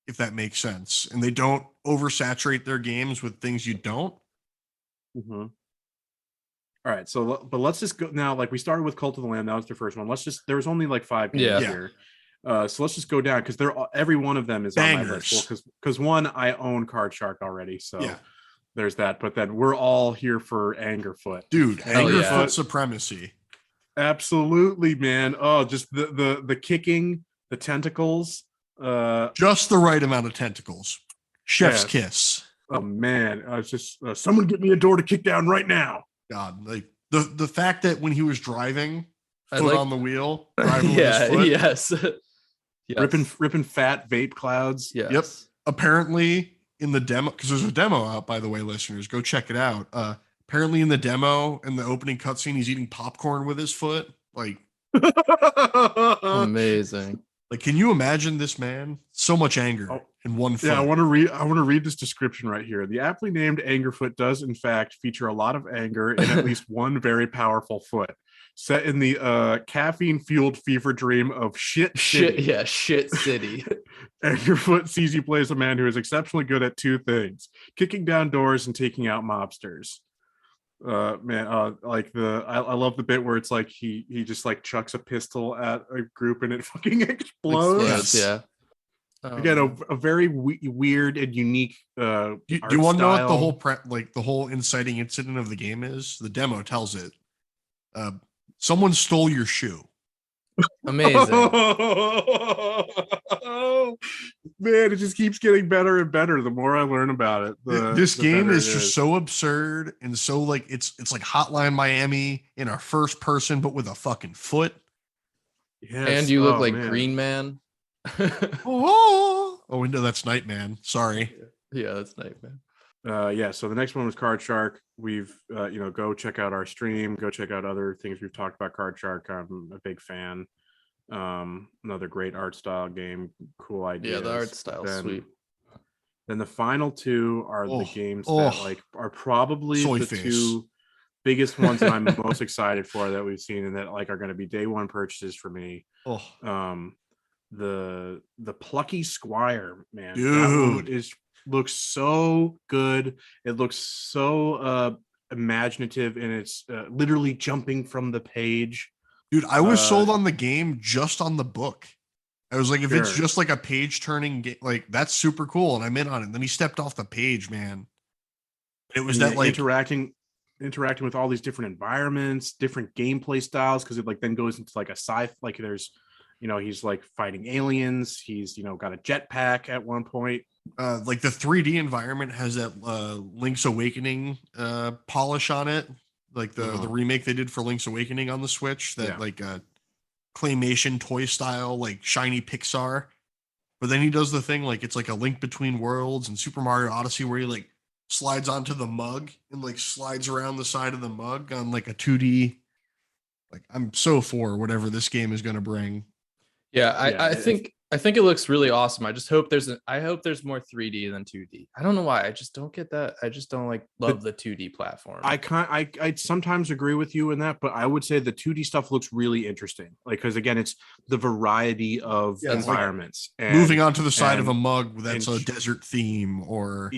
if that makes sense, and they don't oversaturate their games with things you don't. Mm-hmm. All right, but let's just go now. Like we started with Cult of the Lamb, that was the first one. There was only like 5 games here. So let's just go down because every one of them is bangers. On my list. Because one, I own Card Shark already, so yeah. There's that. But then we're all here for Angerfoot, dude. Angerfoot supremacy. Absolutely, man. Oh, just the kicking, the tentacles. Just the right amount of tentacles. Chef's kiss. Oh man, it's just someone get me a door to kick down right now. God, like the fact that when he was driving, foot on the wheel, driving with his foot. Yes. Ripping fat vape clouds. Yes. Yep. Apparently in the demo, because there's a demo out, by the way, listeners, go check it out. Apparently in the demo, in the opening cutscene, he's eating popcorn with his foot. Like amazing. Like, can you imagine this man? So much anger in one foot. Yeah, I want to read this description right here. The aptly named Angerfoot does in fact feature a lot of anger in at least one very powerful foot. Set in the caffeine-fueled fever dream of shit city. Shit city. Angerfoot sees you play as a man who is exceptionally good at 2 things: kicking down doors and taking out mobsters. I love the bit where it's like he just like chucks a pistol at a group and it fucking explodes. Yeah. Again, a very weird and unique. Do you want to know what the whole inciting incident of the game is? The demo tells it. Someone stole your shoe. Amazing. Man, it just keeps getting better and better the more I learn about it. This The game better is it just is. so absurd and so like it's like Hotline Miami in a first person, but with a fucking foot. And Yes. you look Oh like man. Green Man. Oh, no, that's Nightman. Sorry. Yeah, that's Nightman. Yeah, so the next one was Card Shark. We've go check out our stream, go check out other things we've talked about. Card Shark, I'm a big fan. Another great art style game, cool ideas. Yeah, the art style sweet. Then the final two are the games that oh, like are probably soy the face. two biggest ones that I'm most excited for that we've seen and that like are going to be day one purchases for me. Oh, The Plucky Squire, man, that one dude. looks so good. It looks so imaginative, and it's literally jumping from the page. Dude, I was sold on the game just on the book. I was like, if it's Sure. just like a page turning game, like that's super cool. And I'm in on it. And then he stepped off the page, man. It was And that like interacting with all these different environments, different gameplay styles, because it like then goes into like a like there's he's like fighting aliens, he's got a jetpack at one point. like the 3D environment has that Link's Awakening polish on it. Like the remake they did for Link's Awakening on the Switch, that like claymation toy style, like shiny Pixar. But then he does the thing like it's like a Link Between Worlds and Super Mario Odyssey where he like slides onto the mug and like slides around the side of the mug on like a 2D. Like I'm so for whatever this game is going to bring. Yeah, I think it looks really awesome. I just hope I hope there's more 3D than 2D. I don't know why. I just don't get that. I just don't love the 2D platform. I sometimes agree with you in that, but I would say the 2D stuff looks really interesting. Like because again, it's the variety of environments. Like moving on to the side of a mug that's a desert theme, or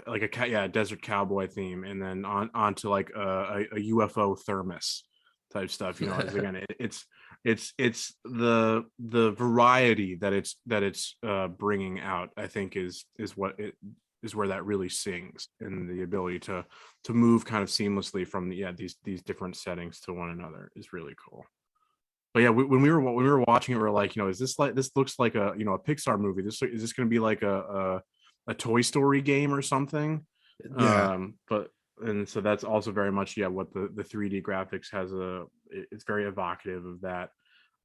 like a desert cowboy theme, and then onto like a UFO thermos type stuff. Again, it's the variety that it's bringing out. I think is what it is, where that really sings, and the ability to move kind of seamlessly from these different settings to one another is really cool. But yeah, when we were watching it, we were like, is this looks like a a Pixar movie? Is this going to be like a Toy Story game or something? Yeah. But and so that's also very much what the 3D graphics has it's very evocative of that.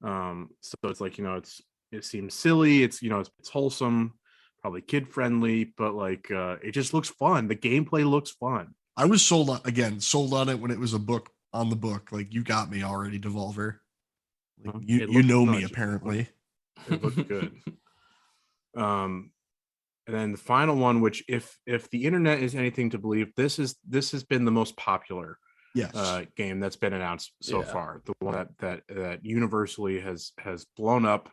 So it's like it seems silly, it's it's wholesome, probably kid friendly, but like it just looks fun. The gameplay looks fun. I was sold on it when it was a book on the book. Like you got me already, Devolver. Like you know me apparently. It looked good. And then the final one, which if the internet is anything to believe, this has been the most popular game that's been announced so far. The one that universally has blown up.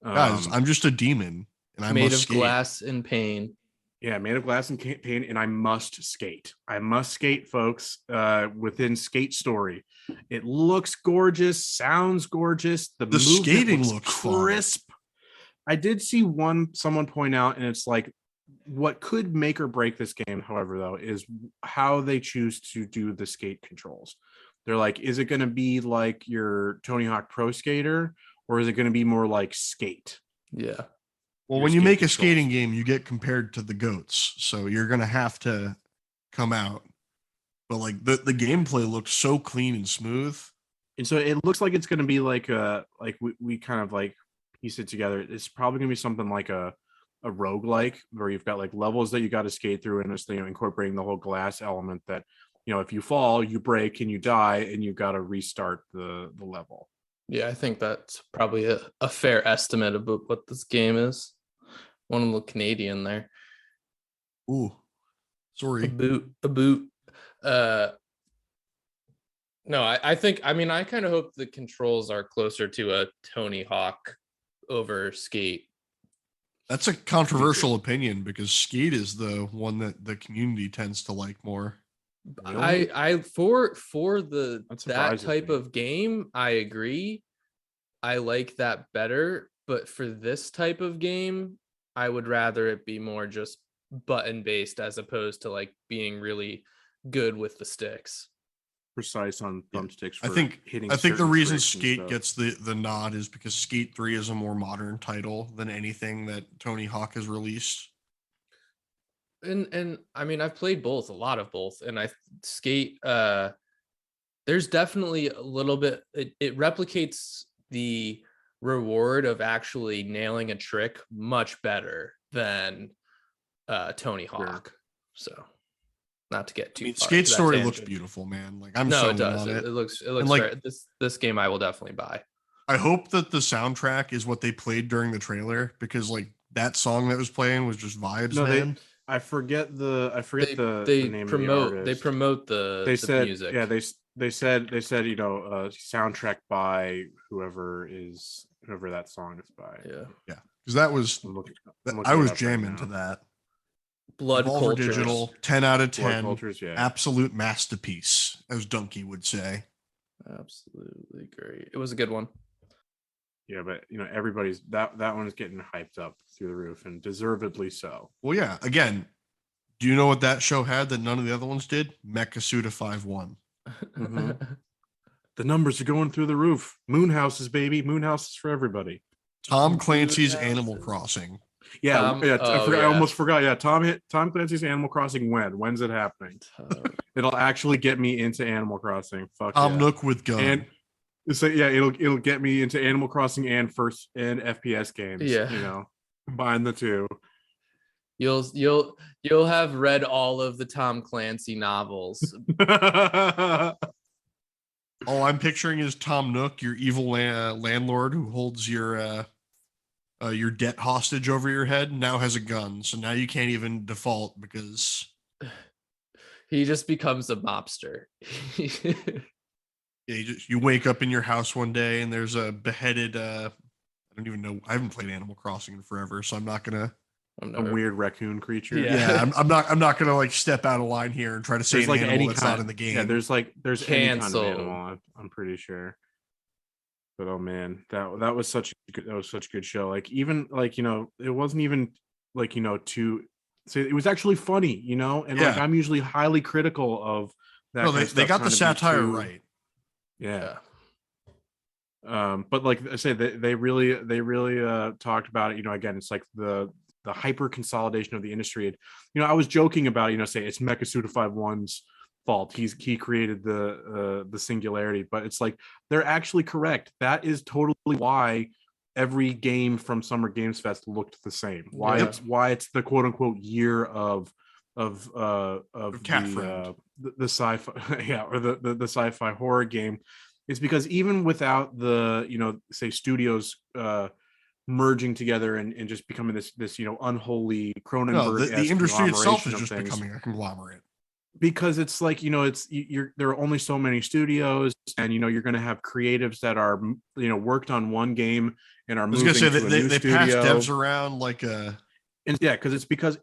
Guys, I'm just a demon and I made must of skate. glass and pain. Yeah, made of glass and pain, and I must skate. I must skate, folks. Within Skate Story, it looks gorgeous, sounds gorgeous. The skating looks crisp. Fun. I did see someone point out, and it's like, what could make or break this game, however, though, is how they choose to do the skate controls. They're like, is it going to be like your Tony Hawk Pro Skater, or is it going to be more like Skate? Yeah. Well, when you make a skating game, you get compared to the goats, so you're going to have to come out. But like the gameplay looks so clean and smooth. And so it looks like it's going to be like we kind of like piece it together. It's probably going to be something like a roguelike, where you've got like levels that you got to skate through, and it's incorporating the whole glass element that if you fall, you break and you die, and you got to restart the level. Yeah, I think that's probably a fair estimate of what this game is. One of the Canadian there. Ooh, sorry. A boot. No, I think, I mean, I kind of hope the controls are closer to a Tony Hawk over Skate. That's a controversial opinion, because Skate is the one that the community tends to like more. Really? I for that type of game, I agree. I like that better, but for this type of game, I would rather it be more just button based as opposed to like being really good with the sticks. precise on Yeah. thumbsticks. I For think hitting. I think the certain reason tricks and Skate stuff. gets the nod is because Skate 3 is a more modern title than anything that Tony Hawk has released. And I mean, I've played both, a lot of both, and I Skate. There's definitely a little bit. It replicates the reward of actually nailing a trick much better than Tony Hawk. So, not to get too far. Skate into that Story looks tangent. beautiful, man. Like I'm No, so it in does. on It it. looks And, like, very, this game I will definitely buy. I hope that the soundtrack is what they played during the trailer, because like that song that was playing was just vibes, No, man. I forget the They name of the promote artist. the They said music. yeah they said soundtrack by whoever that song is by. Yeah. Because that was I'm looking I it was up right jamming now. to that. Blood Devolver Cultures. Digital, 10 out of Blood 10. Cultures, yeah. Absolute masterpiece, as Donkey would say. Absolutely great. It was a good one. Yeah, but everybody's that one is getting hyped up through the roof, and deservedly so. Well, yeah. Again, do you know what that show had that none of the other ones did? Mecha Suda 5-1. Mhm. The numbers are going through the roof. Moon houses, baby. Moon houses for everybody. Tom Clancy's Animal Crossing. Yeah, I yeah. almost forgot. Yeah, Tom Clancy's Animal Crossing. When's it happening? It'll actually get me into Animal Crossing. Fuck Tom yeah. Nook with gun. And so yeah, it'll get me into Animal Crossing and FPS games. Yeah. Combine the two. You'll have read all of the Tom Clancy novels. All I'm picturing is Tom Nook, your evil landlord who holds your debt hostage over your head, now has a gun. So now you can't even default because he just becomes a mobster. yeah, you wake up in your house one day and there's a beheaded. I don't even know. I haven't played Animal Crossing in forever, so I'm not gonna. A weird raccoon creature. Yeah, I'm not gonna like step out of line here and try to say There's an like animal any that's kind, not in the game. Yeah, there's any kind of Cancelled. animal. I'm pretty sure. But oh man, that was such a good show. Like even like it wasn't even like too. So it was actually funny, and like Yeah. I'm usually highly critical of that. No, kind of they stuff got the trying to be satire too- right. Yeah. But like I say, they really talked about it. Again, it's like the hyper consolidation of the industry. And, I was joking about say it's Mecha Suda 5-1's fault. He created the singularity, but it's like they're actually correct. That is totally why every game from Summer Games Fest looked the same. Why it's the quote unquote year of Cat Friend. the sci-fi yeah, or the sci-fi horror game. It's because even without the say studios merging together and just becoming this unholy Cronenberg. No, the industry itself is just becoming a conglomerate. Because it's like there are only so many studios, and you're going to have creatives that are worked on one game and are moving to a new they studio. pass devs around like a. And yeah, because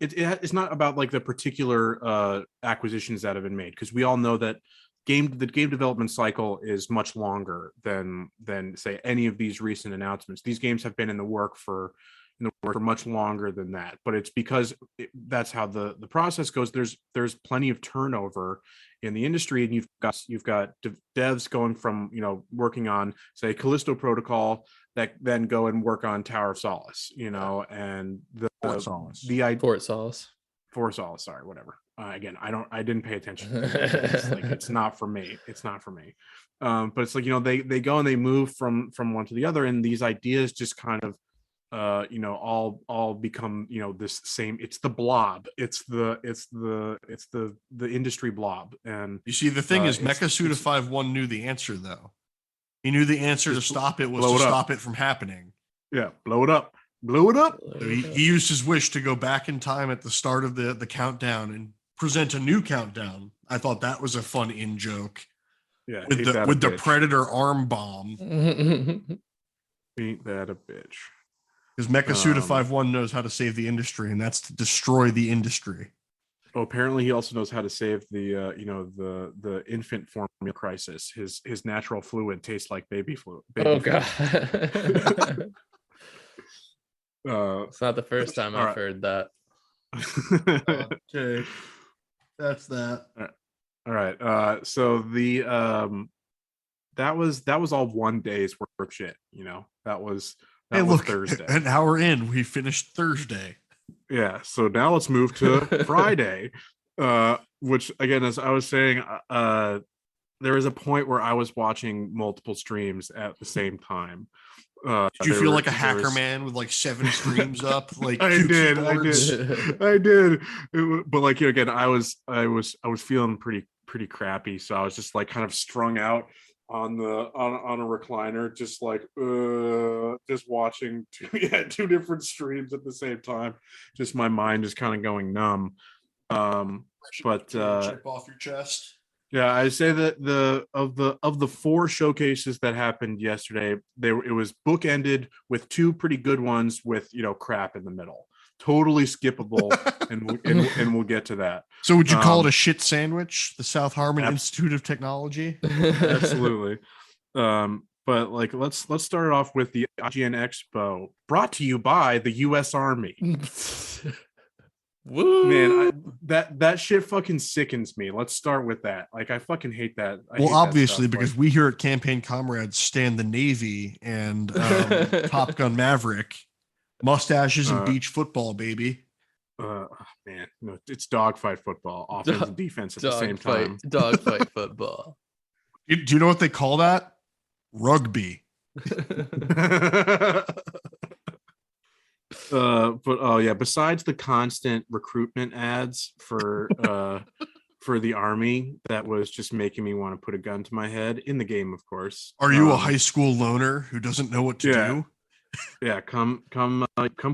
it's not about like the particular acquisitions that have been made, because we all know that the game development cycle is much longer than say any of these recent announcements. These games have been in the work for much longer than that, but it's because that's how the process goes. There's plenty of turnover in the industry, and you've got devs going from working on say Callisto Protocol that then go and work on Tower of Solace, and Fort Solace. Fort Solace. Sorry, whatever. Again, I didn't pay attention. It's not for me. But it's like they go and they move from one to the other, and these ideas just kind of all become this same. It's the blob. It's the industry blob. And you see, the thing is, Mecha Suda 5-1 knew the answer though. He knew the answer to stop it was to stop it from happening. Yeah, blow it up. Blow it up. So he used his wish to go back in time at the start of the countdown and present a new countdown. I thought that was a fun in joke. Yeah, with the Predator arm bomb. Ain't that a bitch? Because Mecha Suda 5-1 knows how to save the industry, and that's to destroy the industry. Oh, apparently he also knows how to save the infant formula crisis. His natural fluid tastes like baby fluid. God. It's not the first time I've heard that. Okay, that's that. All right. So the that was all one day's worth of shit. That was Hey, look, Thursday. an hour in, we finished Thursday. Yeah. So now let's move to Friday. Which again, as I was saying, there was a point where I was watching multiple streams at the same time. Did you feel like a hacker man with like 7 streams up, like I two did, keyboards? I did. But like again, I was feeling pretty crappy, so I was just like kind of strung out on a recliner, just like just watching two different streams at the same time. Just my mind is kind of going numb. But Chip off your chest. yeah, I say that the 4 showcases that happened yesterday, it was bookended with 2 pretty good ones with crap in the middle, totally skippable, and we'll get to that. So would you call it a shit sandwich? The South Harmon Institute of Technology? Absolutely. But like let's start it off with the IGN Expo, brought to you by the U.S. Army. Woo! Man, that shit fucking sickens me. Let's start with that. Like, I fucking hate that. Well, obviously, because we here at Campaign Comrades stand the Navy and Top Gun Maverick, mustaches and beach football, baby. Man, no, it's dogfight football, offense and defense at the same time. Dogfight football. Do you know what they call that? Rugby. But oh yeah, besides the constant recruitment ads for the army, that was just making me want to put a gun to my head in the game, of course. Are you a high school loner who doesn't know what to do? Yeah, come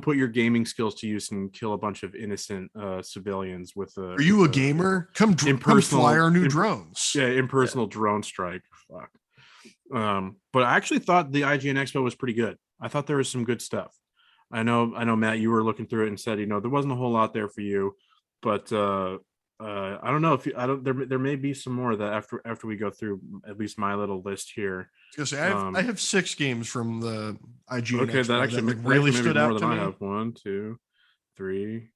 put your gaming skills to use and kill a bunch of innocent civilians with a. Are you a gamer? Come fly our new drones. Yeah, impersonal drone strike. Fuck. But I actually thought the IGN Expo was pretty good. I thought there was some good stuff. I know, Matt, you were looking through it and said, there wasn't a whole lot there for you, but I don't know if there may be some more that after we go through at least my little list here. I have 6 games from the IGN. Okay, that actually really stood out more to than me. I have. 1, 2, 3,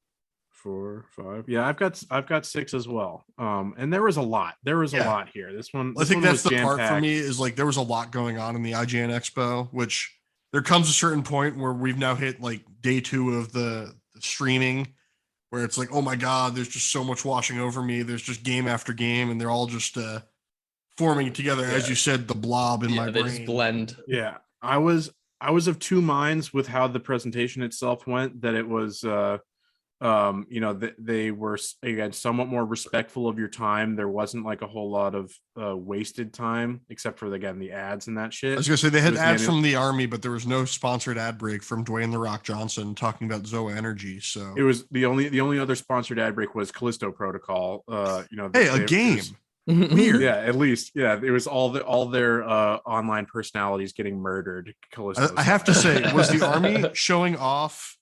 4, 5. Yeah, I've got 6 as well. And there was a lot. There was a lot here. This one. I think that's the part for me is like there was a lot going on in the IGN Expo, which there comes a certain point where we've now hit like day 2 of the streaming, where it's like, oh my God, there's just so much washing over me. There's just game after game, and they're all just forming together, as you said, the blob in my brain. They just blend. Yeah, I was of 2 minds with how the presentation itself went. That it was, they were again somewhat more respectful of your time. There wasn't like a whole lot of wasted time, except for again the ads and that shit. I was gonna say they had ads from the Army, but there was no sponsored ad break from Dwayne The Rock Johnson talking about Zoa Energy. So it was the only other sponsored ad break was Callisto Protocol. Hey, a game. Weird. Yeah, at least. Yeah, it was all their online personalities getting murdered. Callisto I have to say, was the Army showing off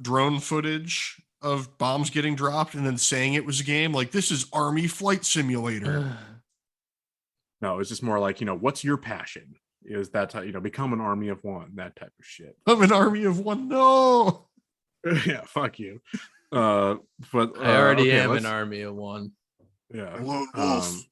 drone footage of bombs getting dropped and then saying it was a game? Like, this is Army Flight Simulator. No, it was just more like, what's your passion? It was that type, become an army of one, that type of shit. I'm an army of one. No. Yeah, fuck you. But I already am an army of one. Yeah. Lone wolf.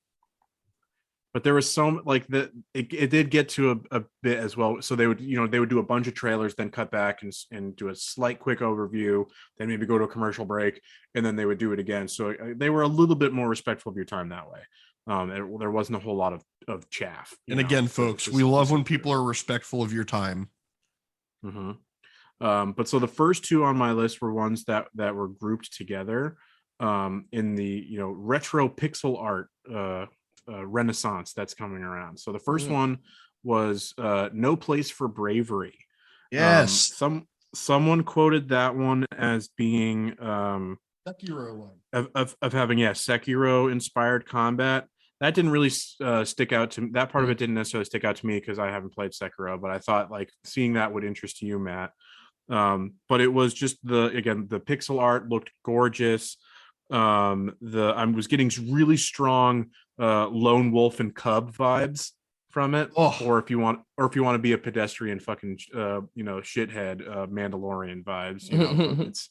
But there was some like that. It did get to a bit as well. So they would do a bunch of trailers, then cut back and do a slight quick overview, then maybe go to a commercial break, and then they would do it again. So they were a little bit more respectful of your time that way. There wasn't a whole lot of chaff. And again, folks, we love when people are respectful of your time. Mm-hmm. But so the first 2 on my list were ones that were grouped together in the retro pixel art renaissance that's coming around. So the first one was No Place for Bravery. Yes. Someone quoted that one as being Sekiro of having Sekiro inspired combat. That didn't really stick out to me. That part of it didn't necessarily stick out to me because I haven't played Sekiro, but I thought like seeing that would interest you, Matt. But it was just the pixel art looked gorgeous. I was getting really strong lone wolf and cub vibes from it. Or if you want to be a pedestrian fucking shithead, Mandalorian vibes.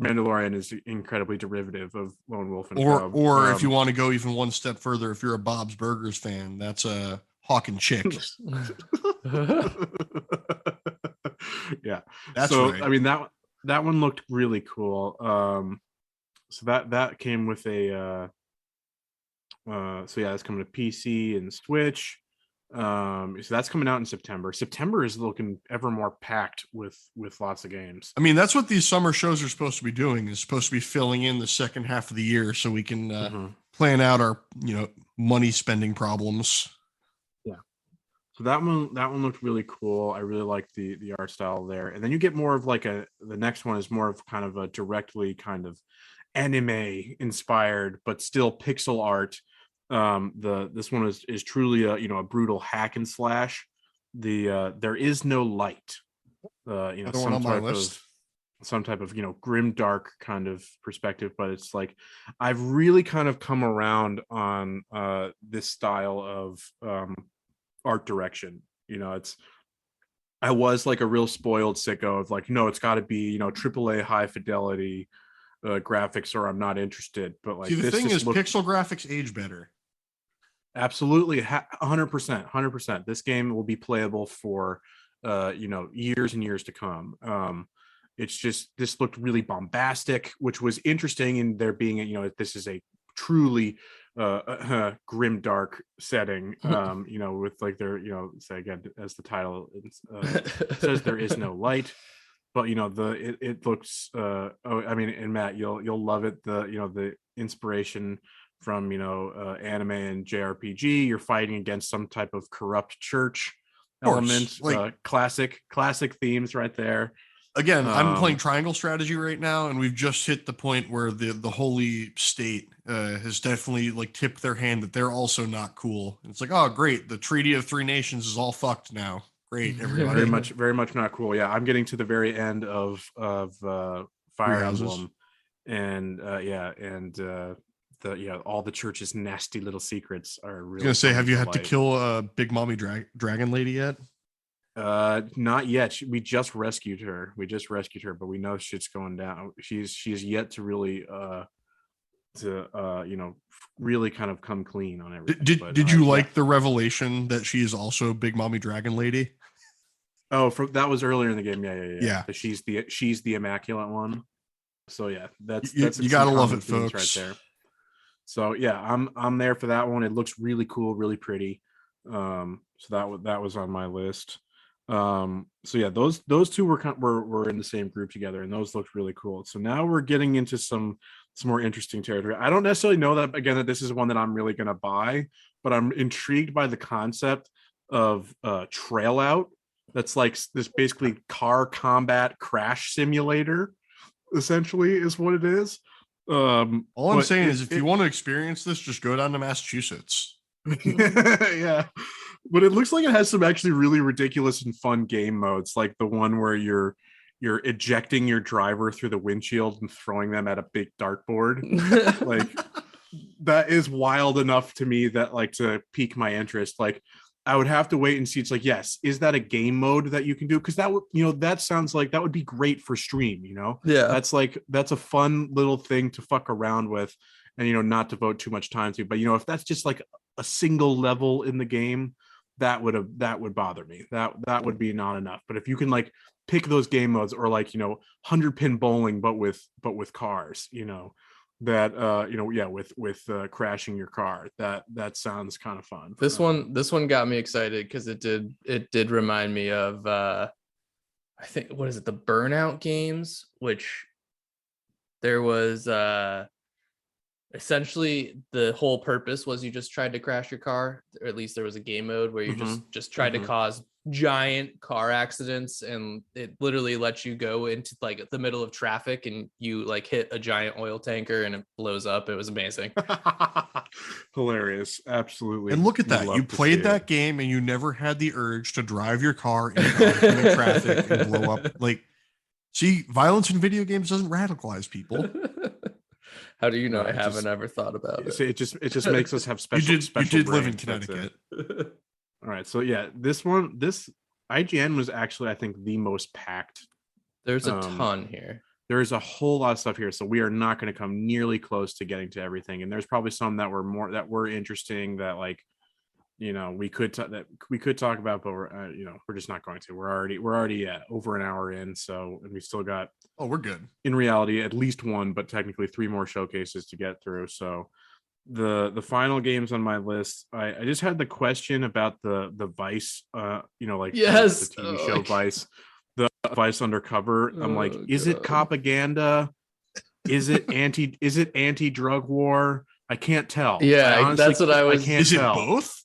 Mandalorian is incredibly derivative of Lone Wolf and Or Cub. or if you want to go even one step further, if you're a Bob's Burgers fan, that's a Hawk and Chick. Yeah. That's So right. I mean that one looked really cool. So that came with a so yeah, it's coming to PC and Switch. So that's coming out in September. September is looking ever more packed with lots of games. I mean, that's what these summer shows are supposed to be doing. Is supposed to be filling in the second half of the year so we can plan out our money spending problems. Yeah. So that one looked really cool. I really like the art style there. And then you get more of like the next one is more of kind of a directly kind of anime inspired, but still pixel art. This one is truly a brutal hack and slash. There is no light. Another one on my list. Some type of grim dark kind of perspective, but it's like I've really kind of come around on this style of art direction. I was like a real spoiled sicko of like, no, it's got to be AAA high fidelity graphics or I'm not interested. But like, see, the thing is, pixel graphics age better. Absolutely, 100%. This game will be playable for years and years to come. It's just, this looked really bombastic, which was interesting in there being this is a truly grim dark setting, with like their say again, as the title says, there is no light, but it looks I mean, and Matt, you'll love it, the inspiration from anime and JRPG. You're fighting against some type of corrupt church element, like classic themes right there. Again, I'm playing Triangle Strategy right now, and we've just hit the point where the Holy State has definitely like tipped their hand that they're also not cool. And it's like, oh great, the Treaty of Three Nations is all fucked now. Great, everybody. Very much not cool. Yeah, I'm getting to the very end of Fire Emblem, and all the church's nasty little secrets are really. I was gonna say, have you had to kill a big mommy dragon lady yet? Not yet. We just rescued her, but we know shit's going down. She's yet to really really kind of come clean on everything. Did you like the revelation that she is also big mommy dragon lady? Oh, that was earlier in the game. Yeah. But she's the immaculate one. So yeah, that's you gotta love it, folks. Right there. So yeah, I'm there for that one. It looks really cool, really pretty. So that was on my list. So yeah, those two were in the same group together, and those looked really cool. So now we're getting into some more interesting territory. I don't necessarily know that this is one that I'm really gonna buy, but I'm intrigued by the concept of Trail Out. That's like this basically car combat crash simulator, essentially, is what it is. All I'm saying is, if you want to experience this, just go down to Massachusetts. Yeah, but it looks like it has some actually really ridiculous and fun game modes, like the one where you're ejecting your driver through the windshield and throwing them at a big dartboard. Like, that is wild enough to me that like to pique my interest. Like, I would have to wait and see. It's like, yes, is that a game mode that you can do? Because that would, that sounds like that would be great for stream. Yeah, that's a fun little thing to fuck around with, and not devote too much time to. But if that's just like a single level in the game, that would bother me. That would be not enough. But if you can like pick those game modes, or like 100-pin bowling, but with cars, with crashing your car, that sounds kind of fun. This one got me excited because it did remind me of I think, what is it, the Burnout games, which there was essentially the whole purpose was you just tried to crash your car, or at least there was a game mode where you just tried to cause giant car accidents, and it literally lets you go into like the middle of traffic and you like hit a giant oil tanker and it blows up. It was amazing. Hilarious. Absolutely. And look at that, you played that game and you never had the urge to drive your car into traffic and blow up. Like, see, violence in video games doesn't radicalize people. How do you know? I haven't ever thought about it. It just makes us have special. You did live in Connecticut. All right, so yeah, this IGN was actually, I think, the most packed. There's a ton here. there's a whole lot of stuff here, so we are not going to come nearly close to getting to everything. And there's probably some that were interesting that like, you know, we could talk about, but we're you know, we're just not going to. We're already at over an hour in, so, and we still got, Oh, we're good. in reality, at least one, but technically 3 more showcases to get through. So the final games on my list, I just had the question about the Vice, you know, like Yes. the TV show Vice, the Vice Undercover. I'm like, is it God. propaganda? Is it anti-drug war? I can't tell. Yeah, I honestly, that's what I was. can't Is it tell. both?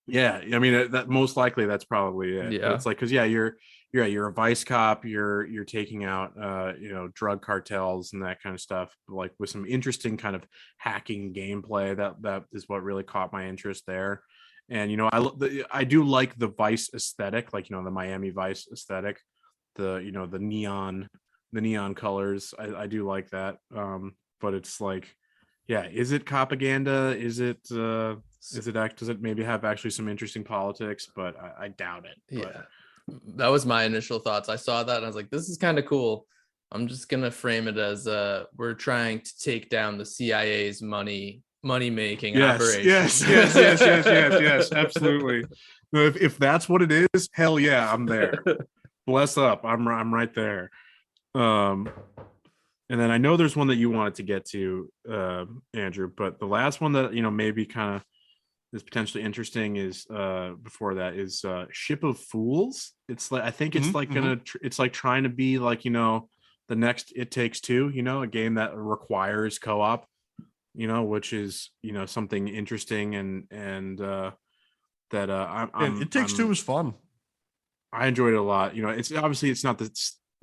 Yeah, I mean, that most likely that's probably it. Yeah. But it's like, because yeah, you're a vice cop, you're taking out you know, drug cartels and that kind of stuff, like with some interesting kind of hacking gameplay. That is what really caught my interest there. And you know, I do like the Vice aesthetic, like, you know, the Miami Vice aesthetic, the, you know, the neon colors. I do like that. But it's like, yeah, is it propaganda? Is it does it maybe have actually some interesting politics? But I doubt it. But Yeah, that was my initial thoughts. I saw that and I was like, this is kind of cool. I'm just gonna frame it as we're trying to take down the CIA's money making operation. Yes, absolutely. No, if that's what it is, hell yeah, I'm there. Bless up, I'm right there. And then I know there's one that you wanted to get to, Andrew, but the last one that, you know, maybe kind of is potentially interesting is before that is Ship of Fools. It's like, I think it's like it's like trying to be like, you know, the next It Takes Two, you know, a game that requires co-op, you know, which is, you know, something interesting and that It Takes Two was fun. I enjoyed it a lot. You know, it's obviously it's not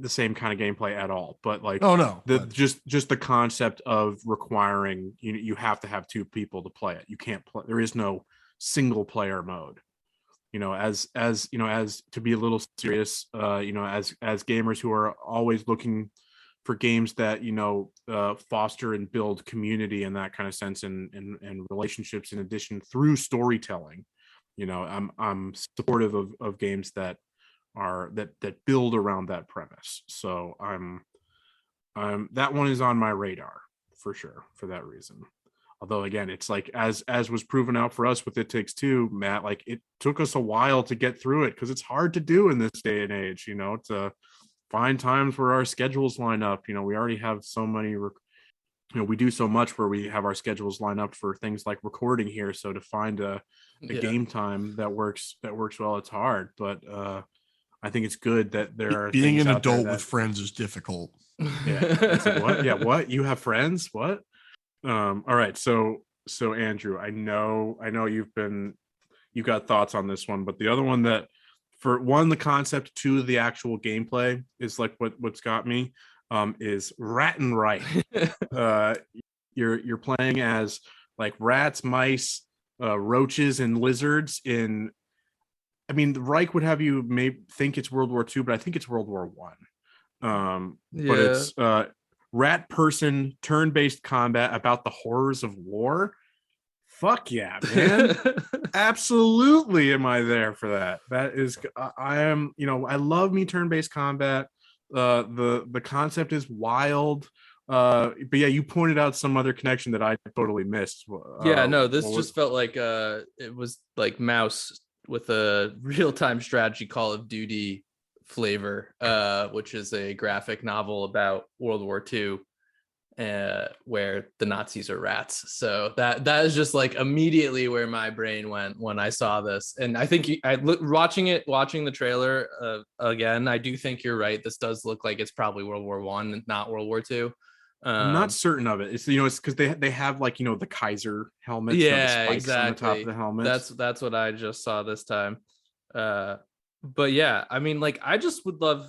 the same kind of gameplay at all, but like, Oh no, just the concept of requiring you have to have 2 people to play it. You can't play, there is no single player mode. You know, as you know, as to be a little serious, you know, as gamers who are always looking for games that, you know, foster and build community and that kind of sense, and relationships in addition through storytelling. You know, I'm supportive of games that are that build around that premise. So I'm that one is on my radar for sure for that reason. Although again, it's like, as was proven out for us with It Takes Two, Matt, like it took us a while to get through it because it's hard to do in this day and age, you know, to find times where our schedules line up. You know, we already have so many you know, we do so much where we have our schedules line up for things like recording here, so to find a game time that works well, it's hard. But I think it's good that there are being things an out there adult that, with friends is difficult. yeah, it's like, what? Yeah, what? You have friends? What? All right. So Andrew, I know you've got thoughts on this one, but the other one that, for one, the concept, 2, the actual gameplay is like what's got me, is Rat and Right. You're playing as like rats, mice, roaches, and lizards in, I mean, the Reich would have you maybe think it's World War II, but I think it's World War One. But it's rat person turn-based combat about the horrors of war. Fuck yeah, man. Absolutely am I there for that. That is, I am, you know, I love me turn-based combat. The concept is wild. But yeah, you pointed out some other connection that I totally missed. Yeah, no, this just felt like it was like Mouse with a real-time strategy Call of Duty flavor, which is a graphic novel about World War II, where the Nazis are rats. So that is just like immediately where my brain went when I saw this. And I think watching the trailer again, I do think you're right. This does look like it's probably World War One, not World War II. I'm not certain of it. It's, you know, it's because they have like, you know, the Kaiser helmets, yeah, you know, the spikes exactly. on the top of the helmets. That's what I just saw this time. But yeah, I mean, like, I just would love,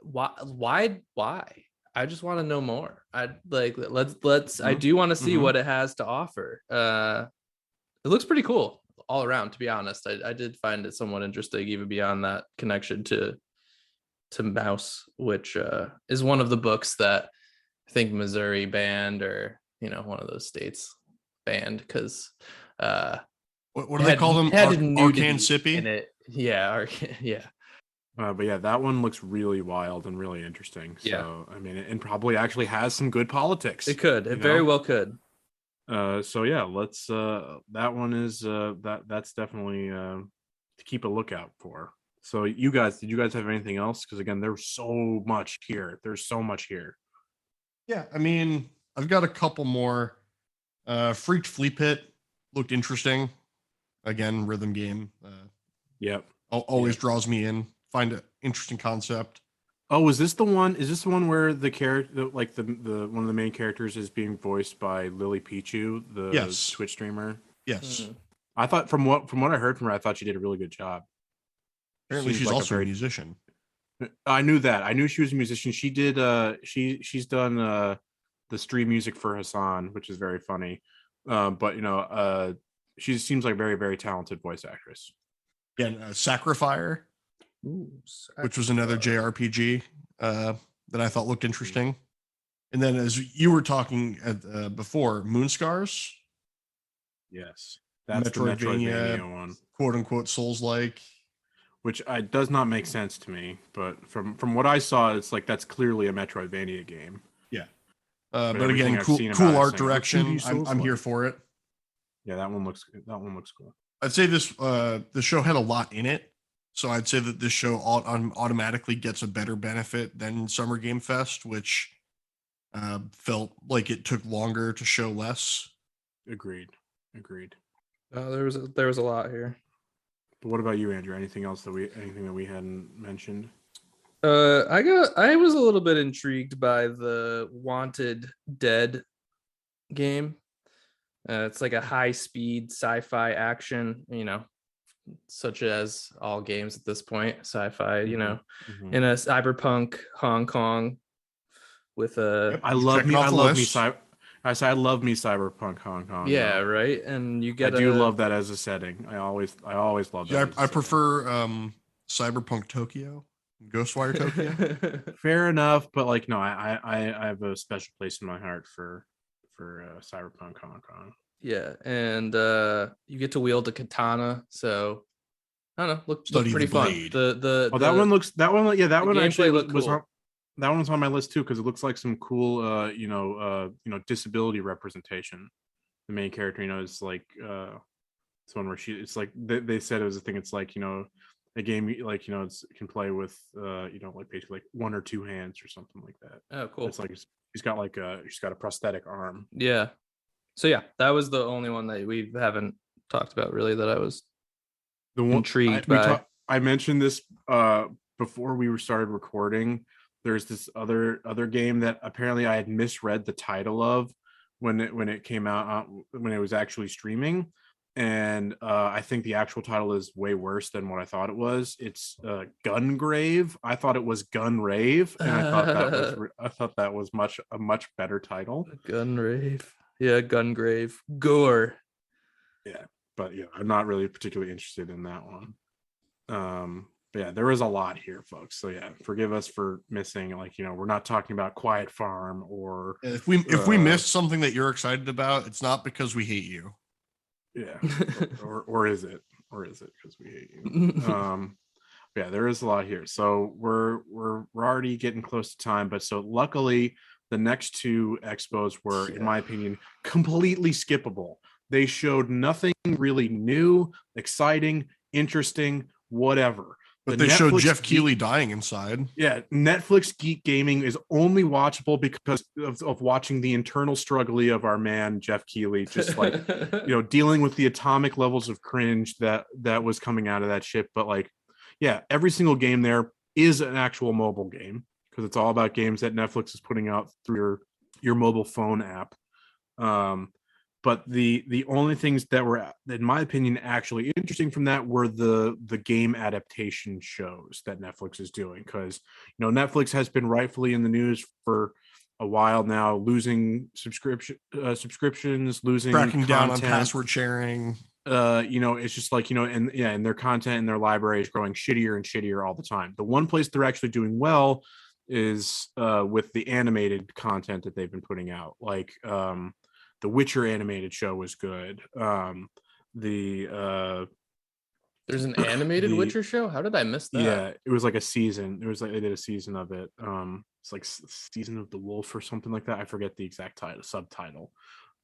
why I just want to know more. I like, let's I do want to see what it has to offer. It looks pretty cool all around, to be honest. I did find it somewhat interesting, even beyond that connection to Mouse, which is one of the books that I think Missouri banned, or, you know, one of those states banned, because what do they call them? Arkansas? in it. Yeah, yeah. But yeah, that one looks really wild and really interesting. Yeah. So I mean, and probably actually has some good politics. It could. It you very know? well could. So yeah, let's that one is that's definitely to keep a lookout for. So you guys, did you guys have anything else? Because again, there's so much here. There's so much here. Yeah, I mean, I've got a couple more. Freaked Flea Pit looked interesting. Again, rhythm game. Yep. Always Yep. draws me in. Find an interesting concept. Oh, is this the one? Is this the one where the character, like the one of the main characters, is being voiced by Lily Pichu, the Yes. Twitch streamer? Yes. Hmm. I thought from what I heard from her, I thought she did a really good job. Apparently, Seems she's like a also a very. musician. I knew that. I knew she was a musician. She did. She's done the stream music for Hassan, which is very funny. But she seems like a very very talented voice actress. Again, Sacrifier, Ooh, which was another JRPG that I thought looked interesting. And then, as you were talking before, Moonscars, Yes, that's the Metroidvania one, quote unquote Souls like. which does not make sense to me. But from what I saw, it's like that's clearly a Metroidvania game. Yeah, But but again, everything I've seen cool about it art saying, "Oh, direction. 2D Souls I'm here like." for it. Yeah, that one looks cool. I'd say the show had a lot in it, so I'd say that this show automatically gets a better benefit than Summer Game Fest, which felt like it took longer to show less. Agreed. There was a lot here. But what about you, Andrew? Anything that we hadn't mentioned? I was a little bit intrigued by the Wanted Dead game. It's like a high speed sci-fi action, such as all games at this point, sci-fi, Mm-hmm. in a cyberpunk Hong Kong with a Yep. I You're love checking me. off I the love me. list. I say I love me cyberpunk Hong Kong. yeah, Though. right. And you I get do love that as a setting. I always love that. Yeah, as a I setting. prefer Cyberpunk Tokyo, Ghostwire Tokyo. Fair enough, but like no, I have a special place in my heart for cyberpunk Hong Kong. Yeah, and you get to wield a katana, so I don't know, looked Study pretty the fun. blade. That one actually looked was cool. on, that one was on my list too because it looks like some cool disability representation. The main character, is like it's one where it's like they said it was a thing. It's like a game like it can play with like basically like one or two hands or something like that. Oh, cool. It's like she's got a prosthetic arm. Yeah. So yeah, that was the only one that we haven't talked about really that I was The one intrigued by. I mentioned this before we started recording. There's this other game that apparently I had misread the title of when it came out when it was actually streaming, and I think the actual title is way worse than what I thought it was. It's Gungrave. I thought it was Gunrave, and I thought that was a much better title. Gunrave. Yeah, Gungrave. Gore. Yeah, but yeah, I'm not really particularly interested in that one. But yeah, there is a lot here, folks. So yeah, forgive us for missing. Like we're not talking about Quiet Farm or If we missed something that you're excited about, it's not because we hate you. Yeah, or is it because we hate you? Yeah, there is a lot here. So we're already getting close to time, but so luckily the next two expos were, in my opinion, completely skippable. They showed nothing really new, exciting, interesting, whatever. But they showed Jeff Keighley dying inside. Yeah, Netflix geek gaming is only watchable because of watching the internal struggle of our man Jeff Keighley, just like dealing with the atomic levels of cringe that was coming out of that shit. But like, yeah, every single game there is an actual mobile game because it's all about games that Netflix is putting out through your mobile phone app. But the only things that were, in my opinion, actually interesting from that were the game adaptation shows that Netflix is doing. Because Netflix has been rightfully in the news for a while now, losing subscriptions, losing cracking content, down on password sharing. It's just like and their content and their library is growing shittier and shittier all the time. The one place they're actually doing well is with the animated content that they've been putting out, like the Witcher animated show was good. The There's an animated The- Witcher show. How did I miss that? Yeah, it was like a season. It was like they did a season of it. It's like Season of the Wolf or something like that. I forget the exact subtitle.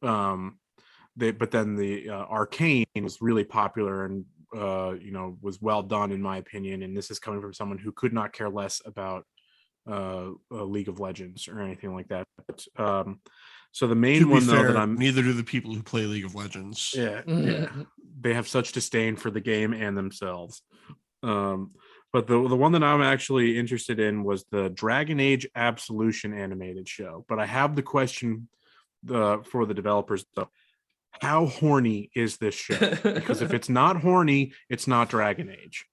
But then the Arcane was really popular and was well done in my opinion. And this is coming from someone who could not care less about League of Legends or anything like that. But, so the main one though that I'm neither do the people who play League of Legends. Yeah, they have such disdain for the game and themselves. But the one that I'm actually interested in was the Dragon Age Absolution animated show. But I have the question for the developers though. How horny is this show? Because if it's not horny, it's not Dragon Age.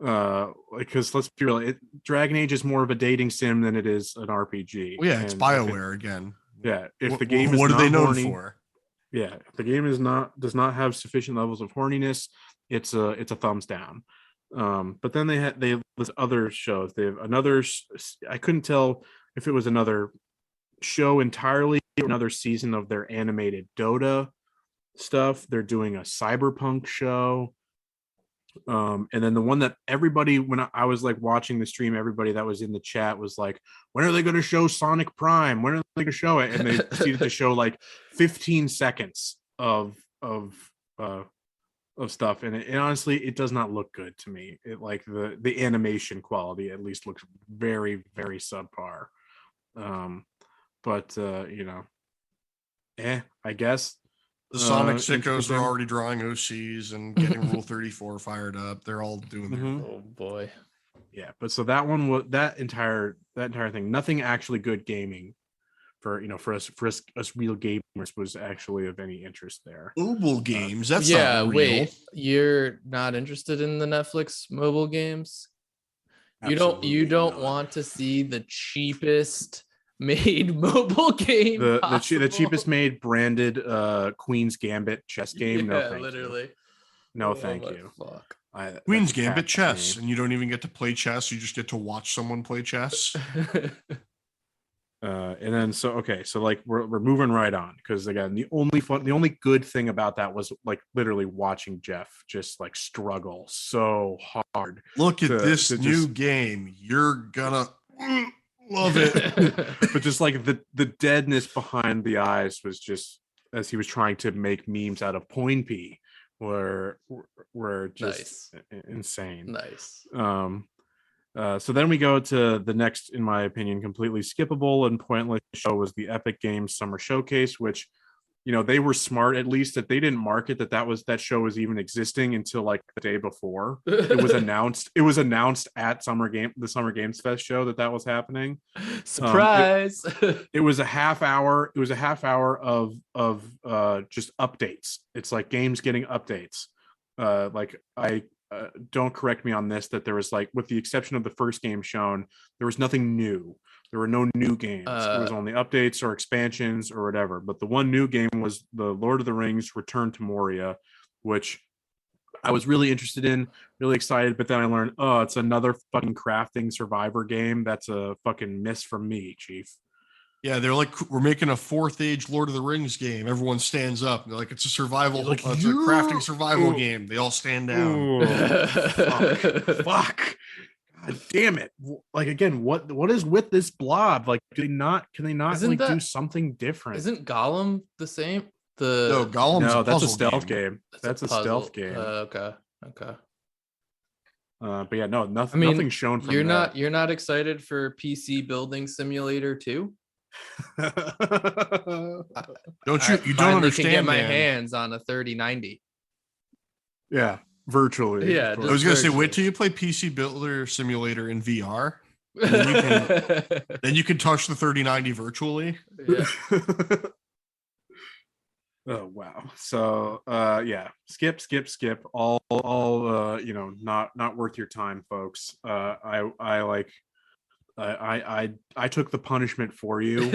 Because let's be real, Dragon Age is more of a dating sim than it is an RPG. Well, yeah, it's BioWare again. Yeah, if the game is what not are they known horny, for? Yeah, if the game does not have sufficient levels of horniness, it's a thumbs down. But then they list other shows. They have another. I couldn't tell if it was another show entirely, or another season of their animated Dota stuff. They're doing a cyberpunk show. And then the one that everybody, when I was like watching the stream, everybody that was in the chat was like, when are they going to show Sonic Prime? When are they going to show it? And they proceeded to show like 15 seconds of stuff. And honestly, it does not look good to me. It like the animation quality at least looks very, very subpar. But I guess. The Sonic sickos are already drawing OCs and getting Rule 34 fired up. They're all doing their Oh boy. Yeah, but so that one was that entire thing, nothing actually good gaming for us real gamers was actually of any interest there. Mobile games, that's not real. Wait, you're not interested in the Netflix mobile games? You don't want to see the cheapest made mobile game, the cheapest made branded Queen's Gambit chess game. Yeah, no, thank literally. you. No, thank you. Fuck. Queen's Gambit chess, and you don't even get to play chess. You just get to watch someone play chess. And then so like we're moving right on because again the only good thing about that was like literally watching Jeff just like struggle so hard. Look at this new game. You're gonna love it. But just like the deadness behind the eyes was just as he was trying to make memes out of Poinpy were just insane. Nice. So then we go to the next, in my opinion, completely skippable and pointless show was the Epic Games Summer Showcase, which, they were smart at least that they didn't market that show was even existing until like the day before. It was announced. It was announced at the Summer Games Fest show that was happening. Surprise! It was a half hour. It was a half hour of just updates. It's like games getting updates. Don't correct me on this, that there was like, with the exception of the first game shown, there was nothing new. There were no new games. It was only updates or expansions or whatever. But the one new game was the Lord of the Rings Return to Moria, which I was really interested in, really excited. But then I learned, it's another fucking crafting survivor game. That's a fucking miss from me, Chief. Yeah, they're like, we're making a fourth age Lord of the Rings game. Everyone stands up. They're like, it's a survival, it's a crafting survival game. They all stand down. Fuck. God damn it. Like, again, what is with this blob? Like, can they not do something different? Isn't Gollum the same? No, Gollum's that's a stealth game. That's a stealth game. Okay. But yeah, no, nothing shown from You're not excited for PC building simulator 2? Don't you don't understand? Can get my hands on a 3090. Yeah, virtually. Yeah, I was gonna say, wait till you play PC Builder Simulator in VR. Then you can touch the 3090 virtually. Yeah. Oh wow. So yeah, skip. All not worth your time, folks. I took the punishment for you. You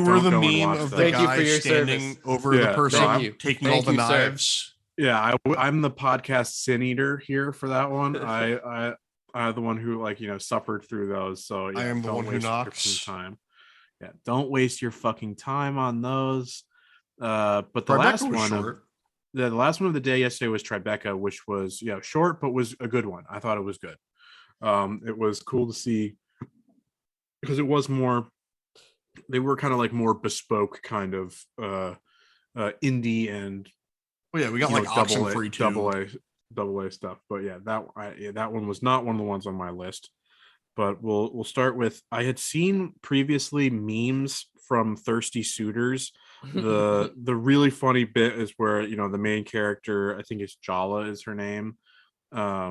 were the meme of the guy standing over the person taking all the knives. Yeah, I'm the podcast sin eater here for that one. I'm the one who suffered through those. So yeah, I am the one who knocks. Time. Yeah, don't waste your fucking time on those. But the last one, the last one of the day yesterday was Tribeca, which was short but was a good one. I thought it was good. It was cool to see because it was more. They were kind of like more bespoke kind of indie and Oh yeah, we got like Oxenfree too. double A stuff. But yeah, that one was not one of the ones on my list. But we'll start with, I had seen previously memes from Thirsty Suitors. The really funny bit is where the main character, I think it's Jala is her name. I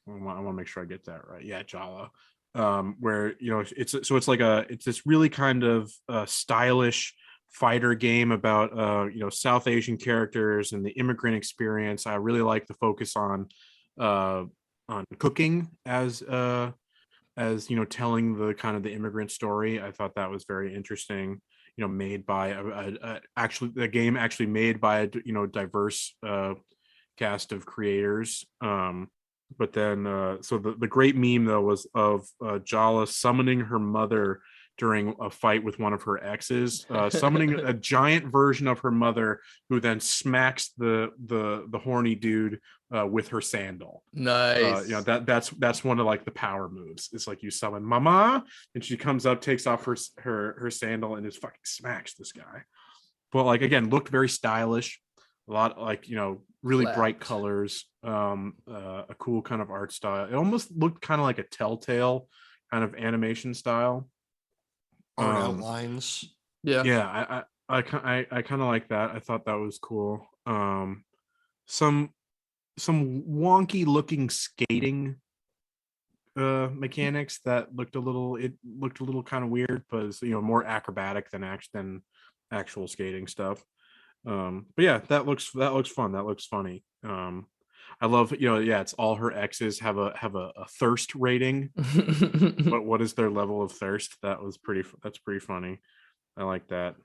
want to make sure I get that right. Yeah, Jala. Where it's this really kind of stylish fighter game about South Asian characters and the immigrant experience. I really like the focus on cooking as telling the kind of the immigrant story. I thought that was very interesting. Made by actually the game actually made by a diverse cast of creators. But then so the great meme though was of Jala summoning her mother during a fight with one of her exes, summoning a giant version of her mother who then smacks the horny dude with her sandal. Nice. That's one of like the power moves. It's like you summon Mama, and she comes up, takes off her sandal, and just fucking smacks this guy. But like again, looked very stylish. A lot like really bright colors, a cool kind of art style. It almost looked kind of like a Telltale kind of animation style. Art outlines. Yeah, I kind of like that. I thought that was cool. Some wonky looking skating mechanics that looked a little kind of weird, but it's, more acrobatic than actual skating stuff. But yeah, that looks fun. That looks funny. I love it's all her exes have a thirst rating. But what is their level of thirst? That's pretty funny. I like that.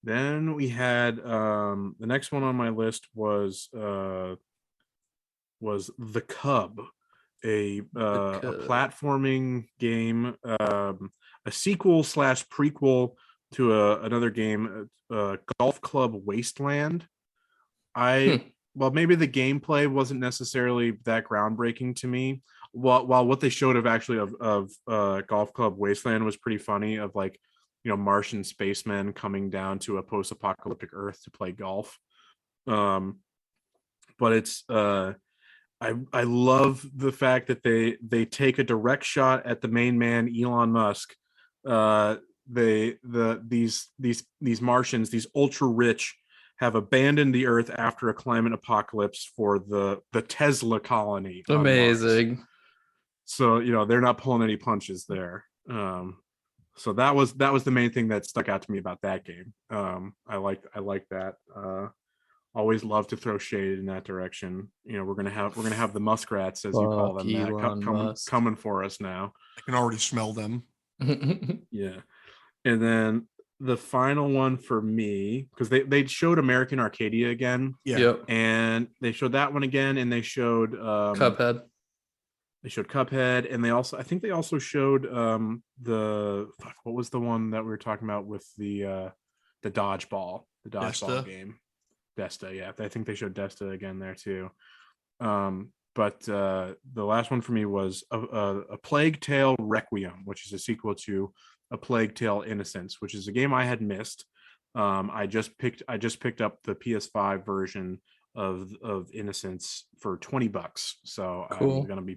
Then we had the next one on my list was The Cub, a platforming game, a sequel / prequel to another game, Golf Club Wasteland. Well, maybe the gameplay wasn't necessarily that groundbreaking to me. While what they showed of Golf Club Wasteland was pretty funny, of like Martian spacemen coming down to a post-apocalyptic Earth to play golf. But it's I love the fact that they take a direct shot at the main man, Elon Musk. These Martians, these ultra rich, have abandoned the Earth after a climate apocalypse for the Tesla colony. Amazing. So they're not pulling any punches there. So that was the main thing that stuck out to me about that game. I like that. Always love to throw shade in that direction. We're gonna have the muskrats, as you call them, coming for us now. I can already smell them. Yeah. And then the final one for me, because they showed American Arcadia again. Yeah. Yep. And they showed that one again, and they showed Cuphead. They showed Cuphead, and I think they also showed what was the one that we were talking about with the dodgeball game. Desta, yeah. I think they showed Desta again there too. But the last one for me was a Plague Tale Requiem, which is a sequel to A Plague Tale Innocence, which is a game I had missed. I just picked up the PS5 version of Innocence for $20, so cool. I'm gonna be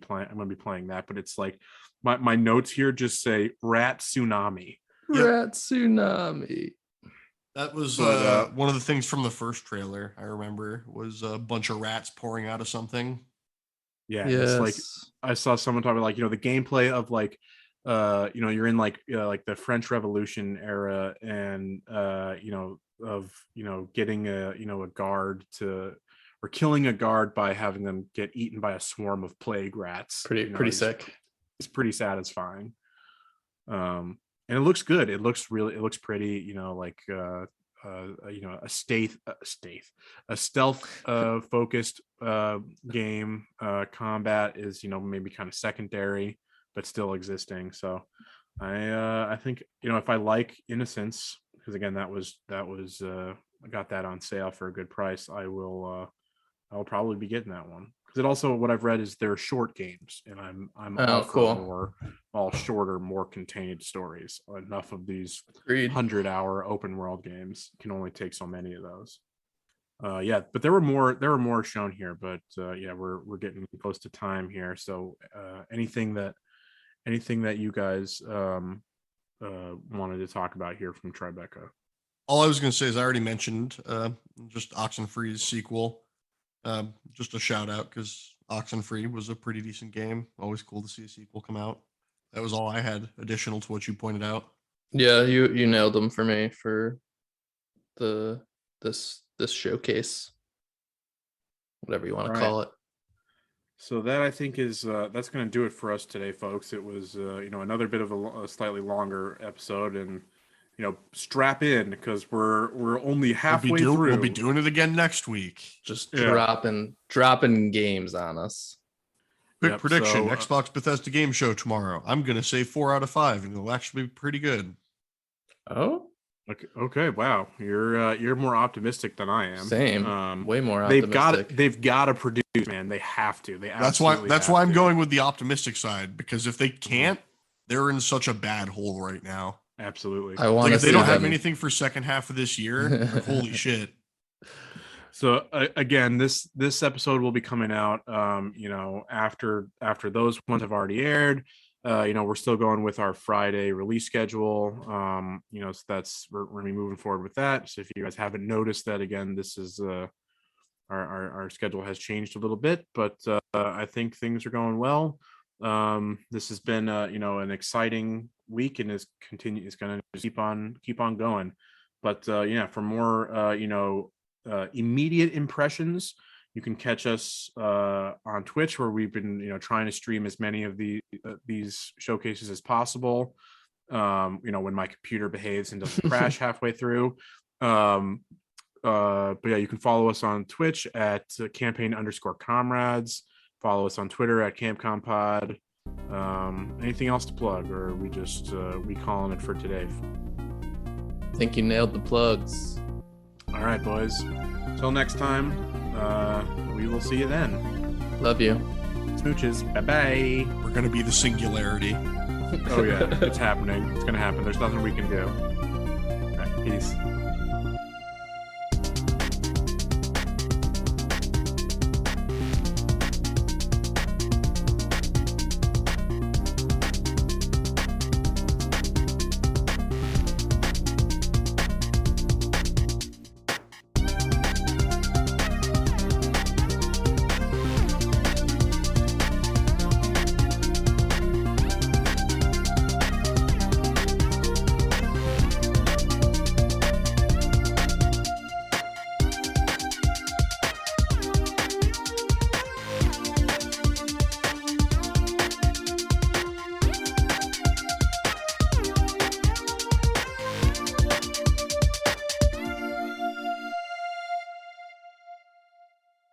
playing that. But it's like my notes here just say Rat Tsunami. Rat Tsunami. That was one of the things from the first trailer. I remember was a bunch of rats pouring out of something. Yeah, yes. It's like I saw someone talking about like the gameplay of like you're in like the French Revolution era, and getting a guard or killing a guard by having them get eaten by a swarm of plague rats. Pretty sick. It's pretty satisfying. And it looks good. It looks pretty, like a stealth focused game. Combat is maybe kind of secondary, but still existing. So I think if I like Innocence, because again that was a got that on sale for a good price, I'll probably be getting that one, because it also, what I've read is they're short games, and I'm all for cool. all shorter, more contained stories. Enough of these Agreed. 100-hour open world games can only take so many of those. Yeah, but there were more shown here, but yeah, we're getting close to time here. So anything that you guys wanted to talk about here from Tribeca? All I was going to say is I already mentioned just Oxenfree's sequel. Just a shout out because Oxenfree was a pretty decent game. Always cool to see a sequel come out. That was all I had additional to what you pointed out. Yeah, you nailed them for me for this showcase, whatever you want to call it. So that, I think, is that's going to do it for us today, folks. It was another bit of a slightly longer episode, and strap in, because we're only halfway through. We'll be doing it again next week. Just dropping games on us. Quick prediction: Xbox Bethesda game show tomorrow. I'm gonna say 4 out of 5, and it'll actually be pretty good. Oh, okay. Wow, you're more optimistic than I am. Same. Way more optimistic. They've got to produce, man. They have to. That's why I'm going with the optimistic side, because if they can't, they're in such a bad hole right now. Absolutely. I want if they don't have anything for second half of this year, holy shit. So again, this episode will be coming out after those ones have already aired. We're still going with our Friday release schedule. So we're gonna be moving forward with that. So if you guys haven't noticed that, again, this is our schedule has changed a little bit, but I think things are going well. This has been an exciting week, and is going to keep on going. But for more immediate impressions, you can catch us on Twitch, where we've been trying to stream as many of these showcases as possible. When my computer behaves and doesn't crash halfway through. But yeah, you can follow us on Twitch at campaign_comrades. Follow us on Twitter at CampCompod. Anything else to plug, or are we just we calling it for today? I think you nailed the plugs. All right, boys. Till next time, we will see you then. Love you. Smooches. Bye-bye. We're going to be the singularity. Oh, yeah. It's happening. It's going to happen. There's nothing we can do. All right, peace.